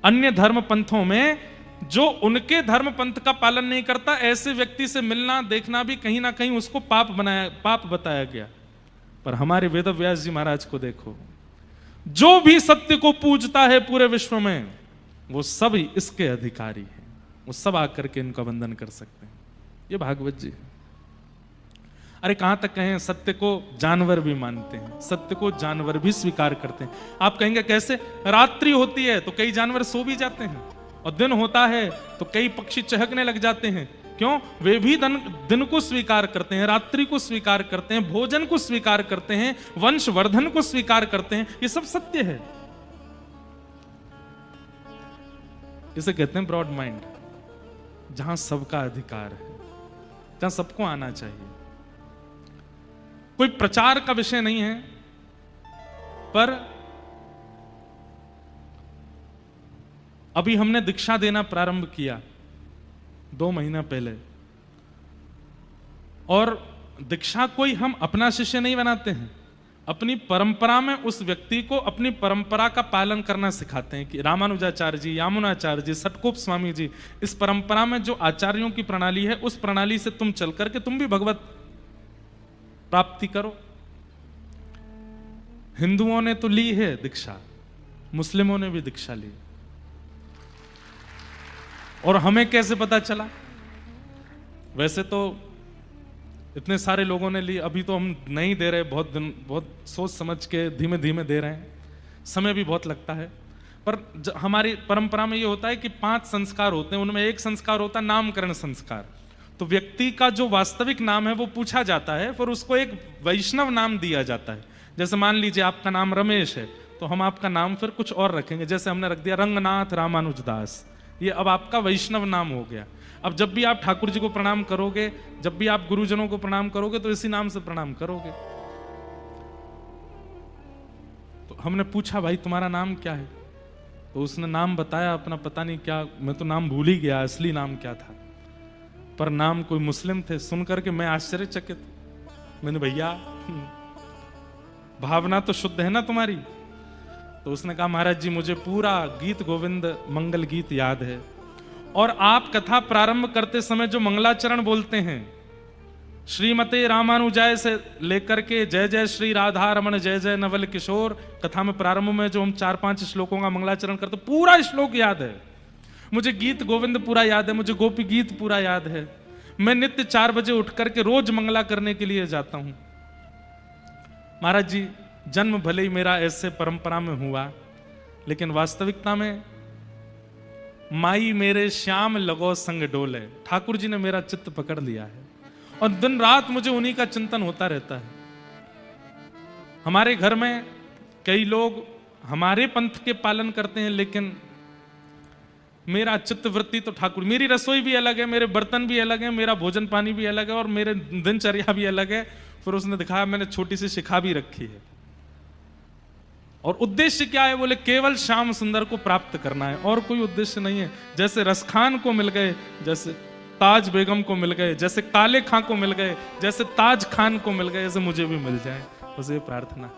अन्य धर्म पंथों में जो उनके धर्म पंथ का पालन नहीं करता, ऐसे व्यक्ति से मिलना देखना भी कहीं ना कहीं उसको पाप बताया गया। पर हमारे वेदव्यास जी महाराज को देखो, जो भी सत्य को पूजता है पूरे विश्व में वो सब ही इसके अधिकारी हैं, वो सब आकर के इनका वंदन कर सकते हैं। ये भागवत जी। अरे कहां तक कहें, सत्य को जानवर भी मानते हैं, सत्य को जानवर भी स्वीकार करते हैं। आप कहेंगे कैसे? रात्रि होती है तो कई जानवर सो भी जाते हैं, और दिन होता है तो कई पक्षी चहकने लग जाते हैं। क्यों? वे भी दिन को स्वीकार करते हैं, रात्रि को स्वीकार करते हैं, भोजन को स्वीकार करते हैं, वंशवर्धन को स्वीकार करते हैं। ये सब सत्य है। इसे कहते हैं ब्रॉड माइंड, जहां सबका अधिकार है, जहां सबको आना चाहिए। कोई प्रचार का विषय नहीं है, पर अभी हमने दीक्षा देना प्रारंभ किया 2 महीना पहले, और दीक्षा कोई हम अपना शिष्य नहीं बनाते हैं, अपनी परंपरा में उस व्यक्ति को अपनी परंपरा का पालन करना सिखाते हैं। कि रामानुजाचार्य जी, यामुनाचार्य जी, सटकोप स्वामी जी, इस परंपरा में जो आचार्यों की प्रणाली है उस प्रणाली से तुम चल करके तुम भी भगवत प्राप्ति करो। हिंदुओं ने तो ली है दीक्षा, मुस्लिमों ने भी दीक्षा ली, और हमें कैसे पता चला? वैसे तो इतने सारे लोगों ने ली, अभी तो हम नहीं दे रहे, बहुत सोच समझ के धीमे धीमे दे रहे हैं, समय भी बहुत लगता है। पर हमारी परंपरा में ये होता है कि 5 संस्कार होते हैं, उनमें एक संस्कार होता है नामकरण संस्कार। तो व्यक्ति का जो वास्तविक नाम है वो पूछा जाता है, फिर उसको एक वैष्णव नाम दिया जाता है। जैसे मान लीजिए आपका नाम रमेश है, तो हम आपका नाम फिर कुछ और रखेंगे, जैसे हमने रख दिया रंगनाथ रामानुजदास, ये अब आपका वैष्णव नाम हो गया। अब जब भी आप ठाकुर जी को प्रणाम करोगे, जब भी आप गुरुजनों को प्रणाम करोगे, तो इसी नाम से प्रणाम करोगे। तो हमने पूछा भाई तुम्हारा नाम क्या है? तो उसने नाम बताया अपना, पता नहीं क्या, मैं तो नाम भूल ही गया असली नाम क्या था, पर नाम कोई मुस्लिम थे। सुन करके मैं आश्चर्यचकित, मैंने भैया भावना तो शुद्ध है ना तुम्हारी? तो उसने कहा महाराज जी मुझे पूरा गीत गोविंद मंगल गीत याद है, और आप कथा प्रारंभ करते समय जो मंगलाचरण बोलते हैं, श्रीमते रामानुजाय से लेकर के जय जय श्री राधा रमण जय जय नवल किशोर, कथा में प्रारंभ में जो हम 4-5 श्लोकों का मंगलाचरण करते, पूरा श्लोक याद है मुझे, गीत गोविंद पूरा याद है मुझे, गोपी गीत पूरा याद है। मैं नित्य 4 बजे उठ करके रोज मंगला करने के लिए जाता हूं। महाराज जी जन्म भले ही मेरा ऐसे परंपरा में हुआ, लेकिन वास्तविकता में माई मेरे श्याम लगो संग डोले, ठाकुर जी ने मेरा चित्त पकड़ लिया है, और दिन रात मुझे उन्हीं का चिंतन होता रहता है। हमारे घर में कई लोग हमारे पंथ के पालन करते हैं, लेकिन मेरा चित्त वृत्ति तो ठाकुर, मेरी रसोई भी अलग है, मेरे बर्तन भी अलग है, मेरा भोजन पानी भी अलग है, और मेरे दिनचर्या भी अलग है। फिर उसने दिखाया, मैंने छोटी सी शिखा भी रखी है, और उद्देश्य क्या है? बोले केवल श्याम सुंदर को प्राप्त करना है, और कोई उद्देश्य नहीं है। जैसे रसखान को मिल गए, जैसे ताज बेगम को मिल गए, जैसे काले खां को मिल गए, जैसे ताज खान को मिल गए, ऐसे मुझे भी मिल जाए, बस ये प्रार्थना।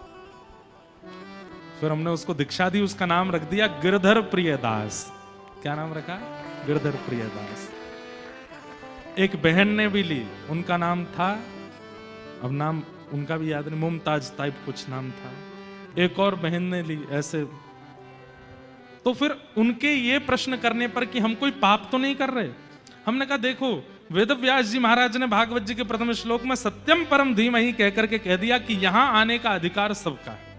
फिर हमने उसको दीक्षा दी, उसका नाम रख दिया गिरधर प्रियदास। क्या नाम रखा? गिरधर प्रियदास। एक बहन ने भी ली, उनका नाम था, अब नाम उनका भी याद नहीं, मुमताज टाइप कुछ नाम था। एक और बहन ने ली, ऐसे। तो फिर उनके ये प्रश्न करने पर कि हम कोई पाप तो नहीं कर रहे, हमने कहा देखो वेद व्यास जी महाराज ने भागवत जी के प्रथम श्लोक में सत्यम परम धीमहि कह करके कह दिया कि यहां आने का अधिकार सबका है,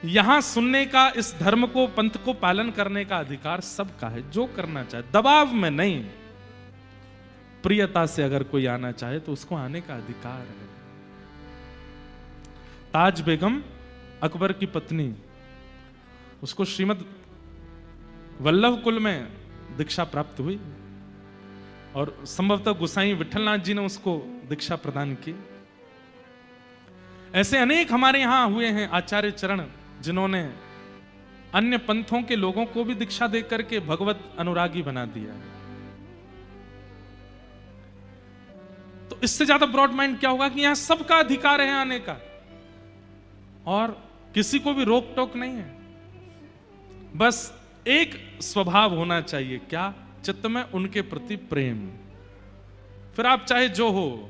यहां सुनने का, इस धर्म को पंथ को पालन करने का अधिकार सबका है, जो करना चाहे, दबाव में नहीं, प्रियता से अगर कोई आना चाहे तो उसको आने का अधिकार है। ताज बेगम अकबर की पत्नी, उसको श्रीमद वल्लभ कुल में दीक्षा प्राप्त हुई, और संभवतः गोसाई विठलनाथ जी ने उसको दीक्षा प्रदान की। ऐसे अनेक हमारे यहां हुए हैं आचार्य चरण, जिन्होंने अन्य पंथों के लोगों को भी दीक्षा देकर के भगवत अनुरागी बना दिया। तो इससे ज्यादा ब्रॉड माइंड क्या होगा कि यहां सबका अधिकार है आने का, और किसी को भी रोक टोक नहीं है, बस एक स्वभाव होना चाहिए, क्या? चित्त में उनके प्रति प्रेम। फिर आप चाहे जो हो,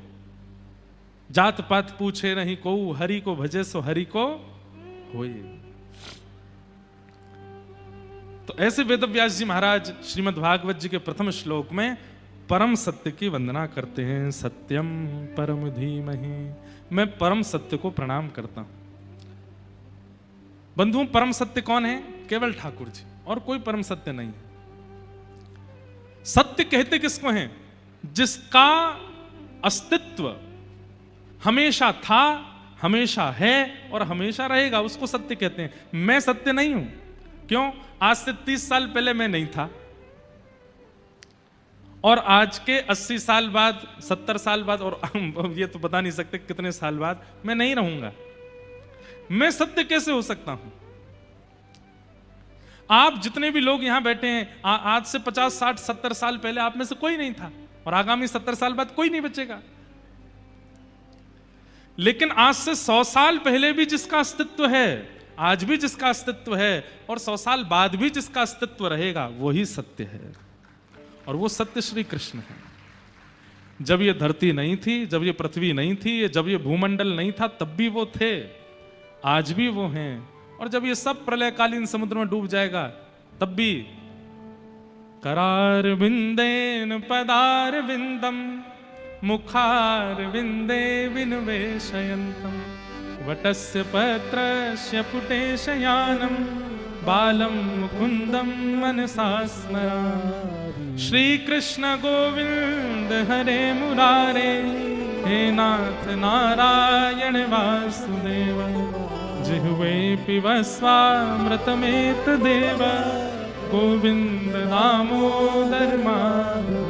जात पात पूछे नहीं को, हरि को भजे सो हरि को होए। तो ऐसे वेदव्यास जी महाराज श्रीमद् भागवत जी के प्रथम श्लोक में परम सत्य की वंदना करते हैं। सत्यम परम धीमहि, मैं परम सत्य को प्रणाम करता हूं। बंधुओं, परम सत्य कौन है? केवल ठाकुर जी, और कोई परम सत्य नहीं है। सत्य कहते किसको हैं? जिसका अस्तित्व हमेशा था, हमेशा है और हमेशा रहेगा, उसको सत्य कहते हैं। मैं सत्य नहीं हूं। क्यों? आज से 30 साल पहले मैं नहीं था, और आज के 80 साल बाद, 70 साल बाद, और ये तो बता नहीं सकते कितने साल बाद मैं नहीं रहूंगा। मैं सत्य कैसे हो सकता हूं? आप जितने भी लोग यहां बैठे हैं, आज से 50, 60, 70 साल पहले आप में से कोई नहीं था, और आगामी 70 साल बाद कोई नहीं बचेगा। लेकिन आज से 100 साल पहले भी जिसका अस्तित्व है, आज भी जिसका अस्तित्व है, और 100 साल बाद भी जिसका अस्तित्व रहेगा, वही सत्य है। और वो सत्य श्री कृष्ण है। जब ये धरती नहीं थी, जब ये पृथ्वी नहीं थी, जब ये भूमंडल नहीं था, तब भी वो थे, आज भी वो हैं। और जब ये सब प्रलयकालीन समुद्र में डूब जाएगा, तब भी करारविन्देन पदारविन्दं मुखारविन्दे विनिवेशयन्तं वटस्य पत्रस्य पुटे शयानं बालं मुकुन्दं मनसा स्मरामि। श्री कृष्ण गोविंद हरे मुरारे, हे नाथ नारायण वासुदेव, जिह्वे पिबस्वामृतमेतदेव, गोविंद दामोदर माधव।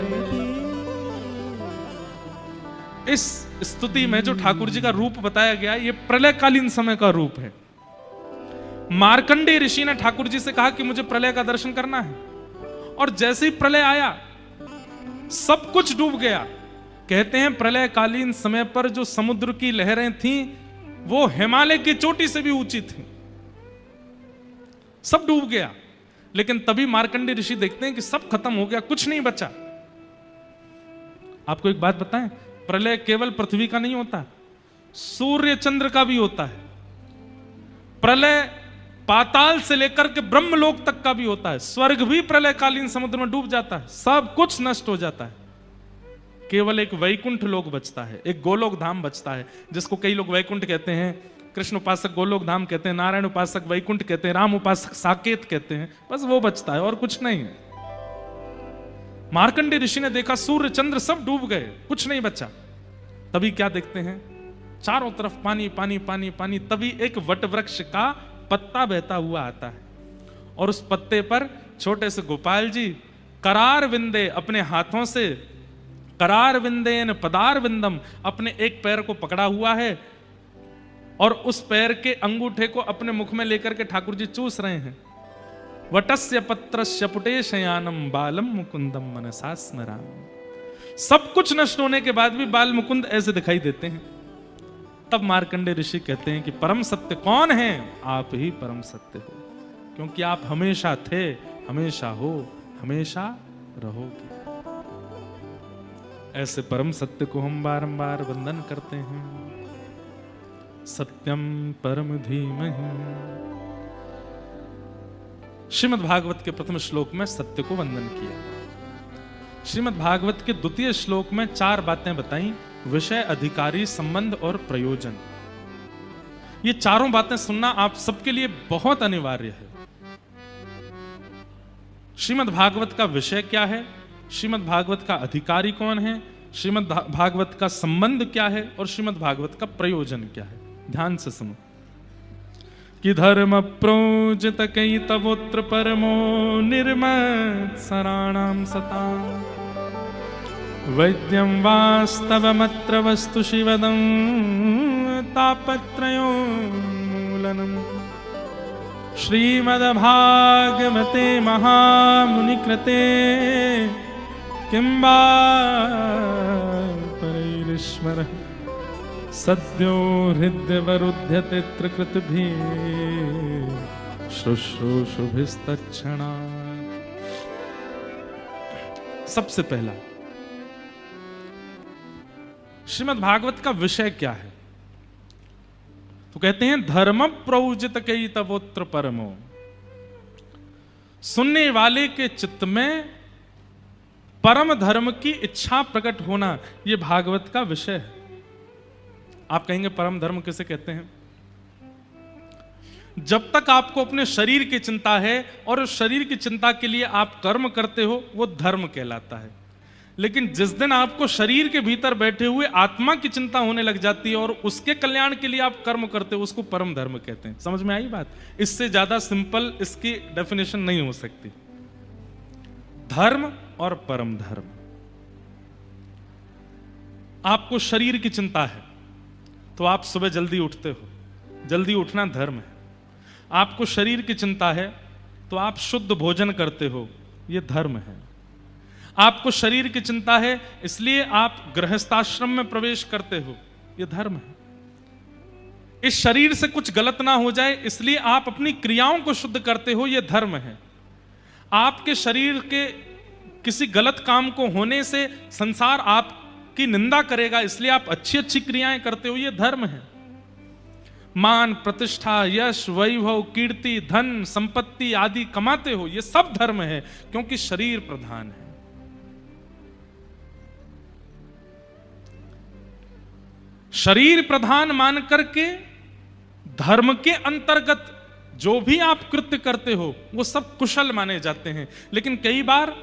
इस स्तुति में जो ठाकुर जी का रूप बताया गया, ये प्रलयकालीन समय का रूप है। मार्कंडेय ऋषि ने ठाकुर जी से कहा कि मुझे प्रलय का दर्शन करना है, और जैसे ही प्रलय आया सब कुछ डूब गया। कहते हैं प्रलयकालीन समय पर जो समुद्र की लहरें थीं वो हिमालय की चोटी से भी ऊंची थी, सब डूब गया। लेकिन तभी मार्कंडेय ऋषि देखते हैं कि सब खत्म हो गया, कुछ नहीं बचा। आपको एक बात बताएं, प्रलय केवल पृथ्वी का नहीं होता, सूर्य चंद्र का भी होता है। प्रलय पाताल से लेकर के ब्रह्मलोक तक का भी होता है। स्वर्ग भी प्रलयकालीन समुद्र में डूब जाता है, सब कुछ नष्ट हो जाता है। केवल एक वैकुंठ लोक बचता है, एक गोलोक धाम बचता है, जिसको कई लोग वैकुंठ कहते हैं, कृष्ण उपासक गोलोक धाम कहते हैं, नारायण उपासक वैकुंठ कहते हैं, राम उपासक साकेत कहते हैं। बस वो बचता है और कुछ नहीं है। मार्कंडेय ऋषि ने देखा सूर्य चंद्र सब डूब गए, कुछ नहीं बचा। तभी क्या देखते हैं, चारों तरफ पानी पानी पानी पानी। तभी एक वट वृक्ष का पत्ता बहता हुआ आता है, और उस पत्ते पर छोटे से गोपाल जी करार विंदे अपने हाथों से, करार विंदेन पदार विंदम, अपने एक पैर को पकड़ा हुआ है और उस पैर के अंगूठे को अपने मुख में लेकर के ठाकुर जी चूस रहे हैं। वटस्य पत्रस्य पुटे शयानम बालम मुकुंदम मनसा स्मरामि। सब कुछ नष्ट होने के बाद भी बाल मुकुंद ऐसे दिखाई देते हैं। तब मार्कंडेय ऋषि कहते हैं कि परम सत्य कौन है? आप ही परम सत्य हो, क्योंकि आप हमेशा थे, हमेशा हो, हमेशा रहोगे। ऐसे परम सत्य को हम बारंबार वंदन करते हैं। सत्यम परम धीमहि। श्रीमद् भागवत के प्रथम श्लोक में सत्य को वंदन किया। श्रीमद् भागवत के द्वितीय श्लोक में 4 बातें बताई, विषय, अधिकारी, संबंध और प्रयोजन। ये चारों बातें सुनना आप सबके लिए बहुत अनिवार्य है। श्रीमद् भागवत का विषय क्या है, श्रीमद् भागवत का अधिकारी कौन है, श्रीमद् भागवत का संबंध क्या है और श्रीमद् भागवत का प्रयोजन क्या है। ध्यान से सुनो। कि धर्म प्रोजित कई तवोत्र परमो निर्मत सराणाम सता, वैद्यं वास्तवमत्र वस्तु शिवदं तापत्रयोन्मूलनम्। श्रीमद्भागवते महामुनिकृते किं वा परैरीश्वरः सद्यो हृदयवरुध्यते त्रिकृतिभिः शुश्रूषुभिस्तत्क्षणात्। सबसे पहला श्रीमद् भागवत का विषय क्या है? तो कहते हैं धर्म प्रौजित कई तवोत्र परमो। सुनने वाले के चित्त में परम धर्म की इच्छा प्रकट होना, यह भागवत का विषय है। आप कहेंगे परम धर्म किसे कहते हैं? जब तक आपको अपने शरीर की चिंता है और उस शरीर की चिंता के लिए आप कर्म करते हो, वो धर्म कहलाता है। लेकिन जिस दिन आपको शरीर के भीतर बैठे हुए आत्मा की चिंता होने लग जाती है और उसके कल्याण के लिए आप कर्म करते हो, उसको परम धर्म कहते हैं। समझ में आई बात? इससे ज्यादा सिंपल इसकी डेफिनेशन नहीं हो सकती। धर्म और परम धर्म। आपको शरीर की चिंता है तो आप सुबह जल्दी उठते हो, जल्दी उठना धर्म है। आपको शरीर की चिंता है तो आप शुद्ध भोजन करते हो, यह धर्म है। आपको शरीर की चिंता है इसलिए आप गृहस्थाश्रम में प्रवेश करते हो, यह धर्म है। इस शरीर से कुछ गलत ना हो जाए इसलिए आप अपनी क्रियाओं को शुद्ध करते हो, यह धर्म है। आपके शरीर के किसी गलत काम को होने से संसार आपकी निंदा करेगा इसलिए आप अच्छी अच्छी क्रियाएं करते हो, यह धर्म है। मान, प्रतिष्ठा, यश, वैभव, कीर्ति, धन, संपत्ति आदि कमाते हो, ये सब धर्म है, क्योंकि शरीर प्रधान है। शरीर प्रधान मान करके धर्म के अंतर्गत जो भी आप कृत्य करते हो वो सब कुशल माने जाते हैं। लेकिन कई बार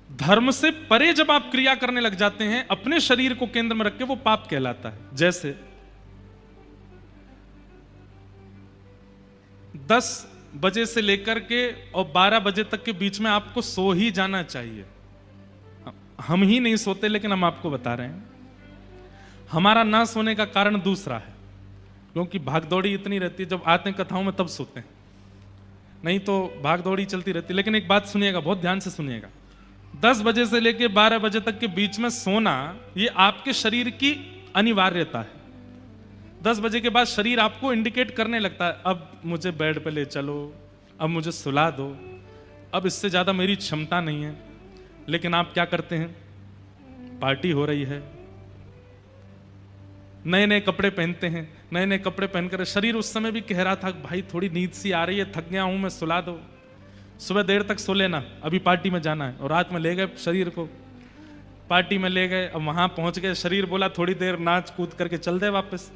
धर्म से परे जब आप क्रिया करने लग जाते हैं, अपने शरीर को केंद्र में रख के, वो पाप कहलाता है। जैसे 10 बजे से लेकर के और 12 बजे तक के बीच में आपको सो ही जाना चाहिए। हम ही नहीं सोते, लेकिन हम आपको बता रहे हैं हमारा ना सोने का कारण दूसरा है, क्योंकि भागदौड़ी इतनी रहती है, जब आते हैं कथाओं में तब सोते हैं, नहीं तो भागदौड़ी चलती रहती है। लेकिन एक बात सुनिएगा, बहुत ध्यान से सुनिएगा, 10 बजे से लेकर 12 बजे तक के बीच में सोना ये आपके शरीर की अनिवार्यता है। 10 बजे के बाद शरीर आपको इंडिकेट करने लगता है, अब मुझे बेड पे ले चलो, अब मुझे सुला दो, अब इससे ज्यादा मेरी क्षमता नहीं है। लेकिन आप क्या करते हैं, पार्टी हो रही है, नए नए कपड़े पहनते हैं, नए नए कपड़े पहनकर शरीर उस समय भी कह रहा था भाई थोड़ी नींद सी आ रही है, थक गया हूं मैं, सुला दो, सुबह देर तक सो लेना, अभी पार्टी में जाना है। और रात में ले गए शरीर को, पार्टी में ले गए, अब वहां पहुंच गए, शरीर बोला थोड़ी देर नाच कूद करके चल दे वापस,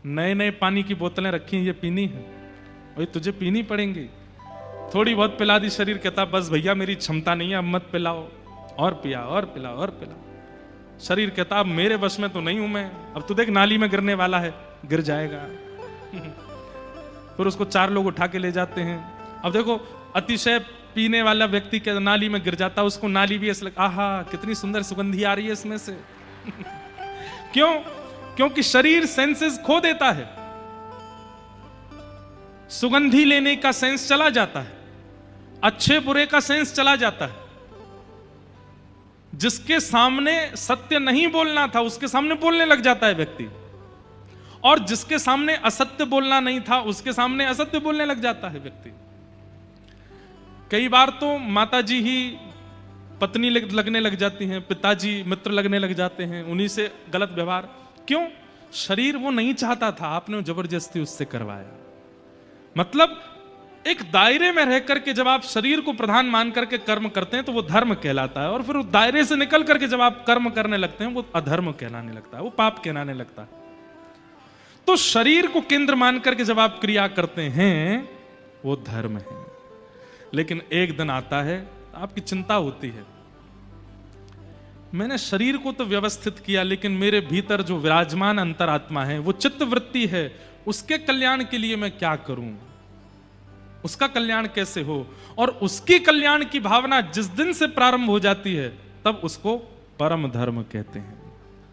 नए नए पानी की बोतलें रखी हैं, ये पीनी है, भाई तुझे पीनी पड़ेंगी, थोड़ी बहुत पिला दी, शरीर कहता बस भैया मेरी क्षमता नहीं है, अब मत पिलाओ, और पिया और पिला और पिला। शरीर कहता अब मेरे वश में तो नहीं हूं मैं, अब तू देख नाली में गिरने वाला है, गिर जाएगा। फिर उसको 4 लोग उठा के ले जाते हैं। अब देखो अतिशय पीने वाला व्यक्ति के नाली में गिर जाता, उसको नाली भी ऐसे लगता आहा कितनी सुंदर सुगंधी आ रही है इसमें से। क्यों? क्योंकि शरीर सेंसेस खो देता है, सुगंधी लेने का सेंस चला जाता है, अच्छे बुरे का सेंस चला जाता है। जिसके सामने सत्य नहीं बोलना था उसके सामने बोलने लग जाता है व्यक्ति, और जिसके सामने असत्य बोलना नहीं था उसके सामने असत्य बोलने लग जाता है व्यक्ति। कई बार तो माताजी ही पत्नी लगने लग जाती हैं, पिताजी मित्र लगने लग जाते हैं, उन्हीं से गलत व्यवहार। क्यों? शरीर वो नहीं चाहता था, आपने जबरदस्ती उससे करवाया। मतलब एक दायरे में रह करके जब आप शरीर को प्रधान मान करके कर्म करते हैं तो वो धर्म कहलाता है, और फिर उस दायरे से निकल करके जब आप कर्म करने लगते हैं वो अधर्म कहलाने लगता है, वो पाप कहलाने लगता है। तो शरीर को केंद्र मान करके जब आप क्रिया करते हैं वो धर्म है। लेकिन एक दिन आता है आपकी चिंता होती है, मैंने शरीर को तो व्यवस्थित किया, लेकिन मेरे भीतर जो विराजमान अंतरात्मा है, वो चित्त वृत्ति है, उसके कल्याण के लिए मैं क्या करूं, उसका कल्याण कैसे हो। और उसकी कल्याण की भावना जिस दिन से प्रारंभ हो जाती है तब उसको परम धर्म कहते हैं,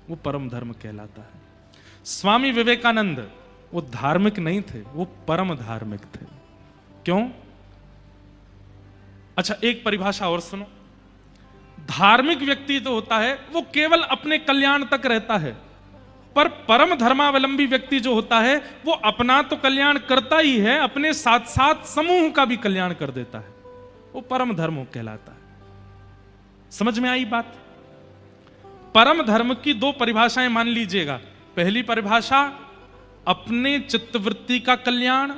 वो परम धर्म कहलाता है। स्वामी विवेकानंद वो धार्मिक नहीं थे, वो परम धार्मिक थे। क्यों? अच्छा एक परिभाषा और सुनो, धार्मिक व्यक्ति तो होता है वो केवल अपने कल्याण तक रहता है, पर परम धर्मावलंबी व्यक्ति जो होता है वो अपना तो कल्याण करता ही है, अपने साथ साथ समूह का भी कल्याण कर देता है, वो परम धर्म कहलाता है। समझ में आई बात? परम धर्म की 2 परिभाषाएं मान लीजिएगा। पहली परिभाषा अपने चित्तवृत्ति का कल्याण,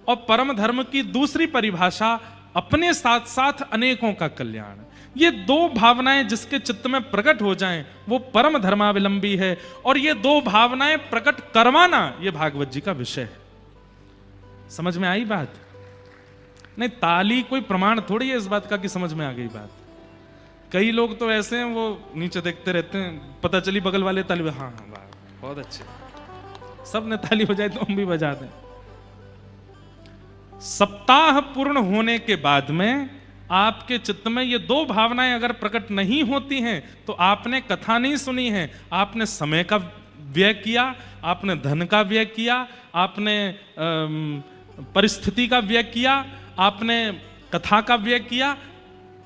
और परम धर्म की दूसरी परिभाषा अपने साथ साथ अनेकों का कल्याण। ये 2 भावनाएं जिसके चित्त में प्रकट हो जाएं वो परम धर्मावलंबी है, और ये 2 भावनाएं प्रकट करवाना ये भागवत जी का विषय है। समझ में आई बात? नहीं, ताली कोई प्रमाण थोड़ी है इस बात का कि समझ में आ गई बात। कई लोग तो ऐसे हैं वो नीचे देखते रहते हैं, पता चली बगल वाले ताली, हाँ हाँ वाह बहुत अच्छे, सब ने ताली बजाई तो हम भी बजा दें। सप्ताह पूर्ण होने के बाद में आपके चित्त में ये 2 भावनाएं अगर प्रकट नहीं होती हैं तो आपने कथा नहीं सुनी है, आपने समय का व्यय किया, आपने धन का व्यय किया, आपने परिस्थिति का व्यय किया, आपने कथा का व्यय किया,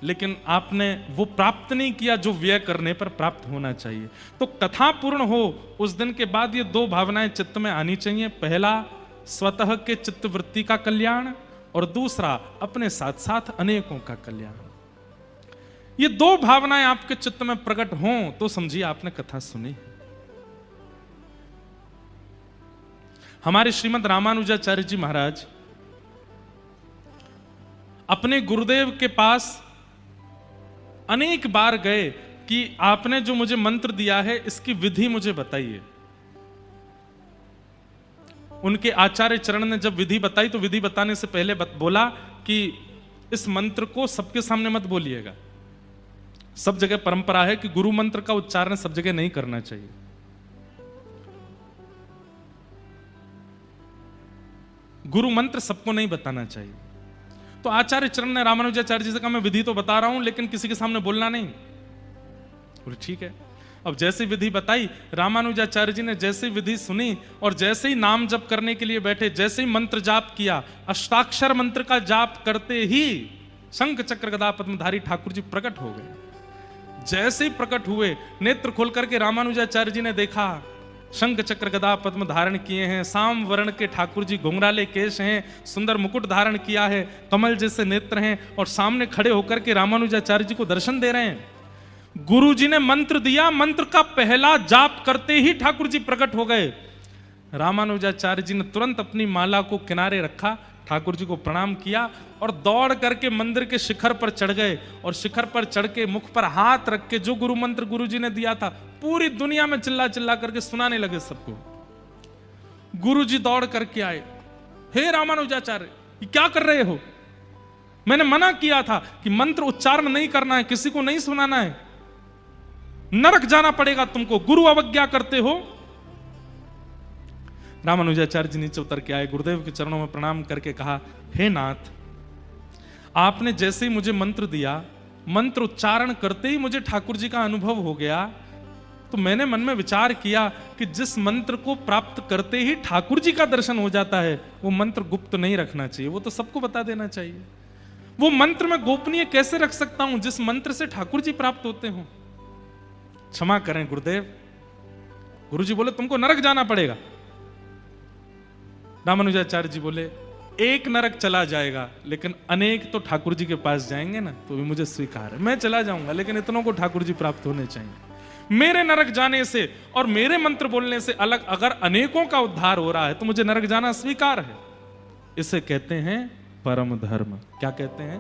लेकिन आपने वो प्राप्त नहीं किया जो व्यय करने पर प्राप्त होना चाहिए। तो कथा पूर्ण हो उस दिन के बाद ये 2 भावनाएं चित्त में आनी चाहिए। पहला स्वतः के चित्त वृत्ति का कल्याण, और दूसरा अपने साथ साथ अनेकों का कल्याण। ये दो भावनाएं आपके चित्त में प्रकट हों तो समझिए आपने कथा सुनी। हमारे श्रीमद् रामानुजाचार्य जी महाराज अपने गुरुदेव के पास अनेक बार गए कि आपने जो मुझे मंत्र दिया है इसकी विधि मुझे बताइए। उनके आचार्य चरण ने जब विधि बताई तो विधि बताने से पहले बोला कि इस मंत्र को सबके सामने मत बोलिएगा। सब जगह परंपरा है कि गुरु मंत्र का उच्चारण सब जगह नहीं करना चाहिए। गुरु मंत्र सबको नहीं बताना चाहिए। तो आचार्य चरण ने रामानुजाचार्य जी से कहा मैं विधि तो बता रहा हूं लेकिन किसी के सामने बोलना नहीं। बोले ठीक है। अब जैसे विधि बताई, रामानुजाचार्य जी ने जैसे विधि सुनी और जैसे ही नाम जप करने के लिए बैठे, जैसे ही मंत्र जाप किया, अष्टाक्षर मंत्र का जाप करते ही शंख चक्र गदा पद्मधारी ठाकुर जी प्रकट हो गए। जैसे ही प्रकट हुए, नेत्र खोल करके रामानुजाचार्य जी ने देखा शंख चक्र गदा पद्म धारण किए हैं, साम वर्ण के ठाकुर जी, घुंघराले केश हैं, सुंदर मुकुट धारण किया है, कमल जैसे नेत्र हैं और सामने खड़े होकर के रामानुजाचार्य जी को दर्शन दे रहे हैं। गुरु जी ने मंत्र दिया, मंत्र का पहला जाप करते ही ठाकुर जी प्रकट हो गए। रामानुजाचार्य जी ने तुरंत अपनी माला को किनारे रखा, ठाकुर जी को प्रणाम किया और दौड़ करके मंदिर के शिखर पर चढ़ गए और शिखर पर चढ़ के मुख पर हाथ रख के जो गुरु मंत्र गुरु जी ने दिया था पूरी दुनिया में चिल्ला चिल्ला करके सुनाने लगे सबको। गुरु जी दौड़ करके आए, हे रामानुजाचार्य ये क्या कर रहे हो? मैंने मना किया था कि मंत्र उच्चारण नहीं करना है, किसी को नहीं सुनाना है, नरक जाना पड़ेगा तुमको, गुरु अवज्ञा करते हो। रामानुजाचार्य जी नीचे उतर के आए, गुरुदेव के चरणों में प्रणाम करके कहा, हे नाथ, आपने जैसे ही मुझे मंत्र दिया, मंत्र उच्चारण करते ही मुझे ठाकुर जी का अनुभव हो गया, तो मैंने मन में विचार किया कि जिस मंत्र को प्राप्त करते ही ठाकुर जी का दर्शन हो जाता है वो मंत्र गुप्त नहीं रखना चाहिए, वो तो सबको बता देना चाहिए। वो मंत्र मैं गोपनीय कैसे रख सकता हूं जिस मंत्र से ठाकुर जी प्राप्त होते हो? क्षमा करें गुरुदेव। गुरु जी बोले तुमको नरक जाना पड़ेगा। रामानुजाचार्य जी बोले एक नरक चला जाएगा लेकिन अनेक तो ठाकुर जी के पास जाएंगे ना, तो भी मुझे स्वीकार है, मैं चला जाऊंगा लेकिन इतनों को ठाकुर जी प्राप्त होने चाहिए। मेरे नरक जाने से और मेरे मंत्र बोलने से अलग अगर अनेकों का उद्धार हो रहा है तो मुझे नरक जाना स्वीकार है। इसे कहते हैं परम धर्म। क्या कहते हैं?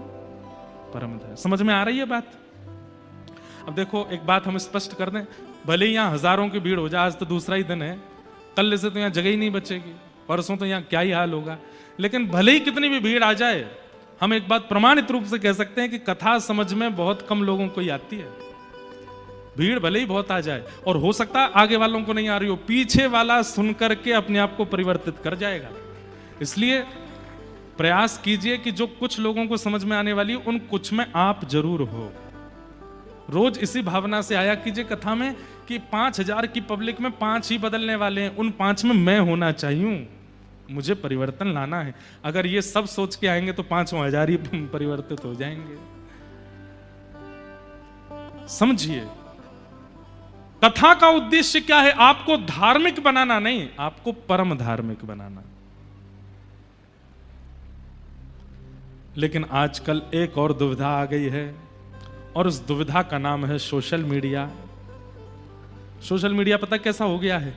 परम धर्म। समझ में आ रही है बात? अब देखो एक बात हम स्पष्ट कर दें, भले ही यहां हजारों की भीड़ हो जाए, आज तो दूसरा ही दिन है, कल से तो यहां जगह ही नहीं बचेगी, परसों तो यहां क्या ही हाल होगा, लेकिन भले ही कितनी भी भीड़ आ जाए, हम एक बात प्रमाणित रूप से कह सकते हैं कि कथा समझ में बहुत कम लोगों को ही आती है। भीड़ भले ही बहुत आ जाए और हो सकता है आगे वालों को नहीं आ रही हो, पीछे वाला सुन करके अपने आप को परिवर्तित कर जाएगा। इसलिए प्रयास कीजिए कि जो कुछ लोगों को समझ में आने वाली उन कुछ में आप जरूर हो। रोज इसी भावना से आया कीजिए कथा में कि 5000 की पब्लिक में 5 ही बदलने वाले हैं, उन 5 में मैं होना चाहिए, मुझे परिवर्तन लाना है। अगर ये सब सोच के आएंगे तो 5000 ही परिवर्तित हो जाएंगे। समझिए कथा का उद्देश्य क्या है? आपको धार्मिक बनाना नहीं, आपको परम धार्मिक बनाना। लेकिन आजकल एक और दुविधा आ गई है और उस दुविधा का नाम है सोशल मीडिया। सोशल मीडिया पता कैसा हो गया है?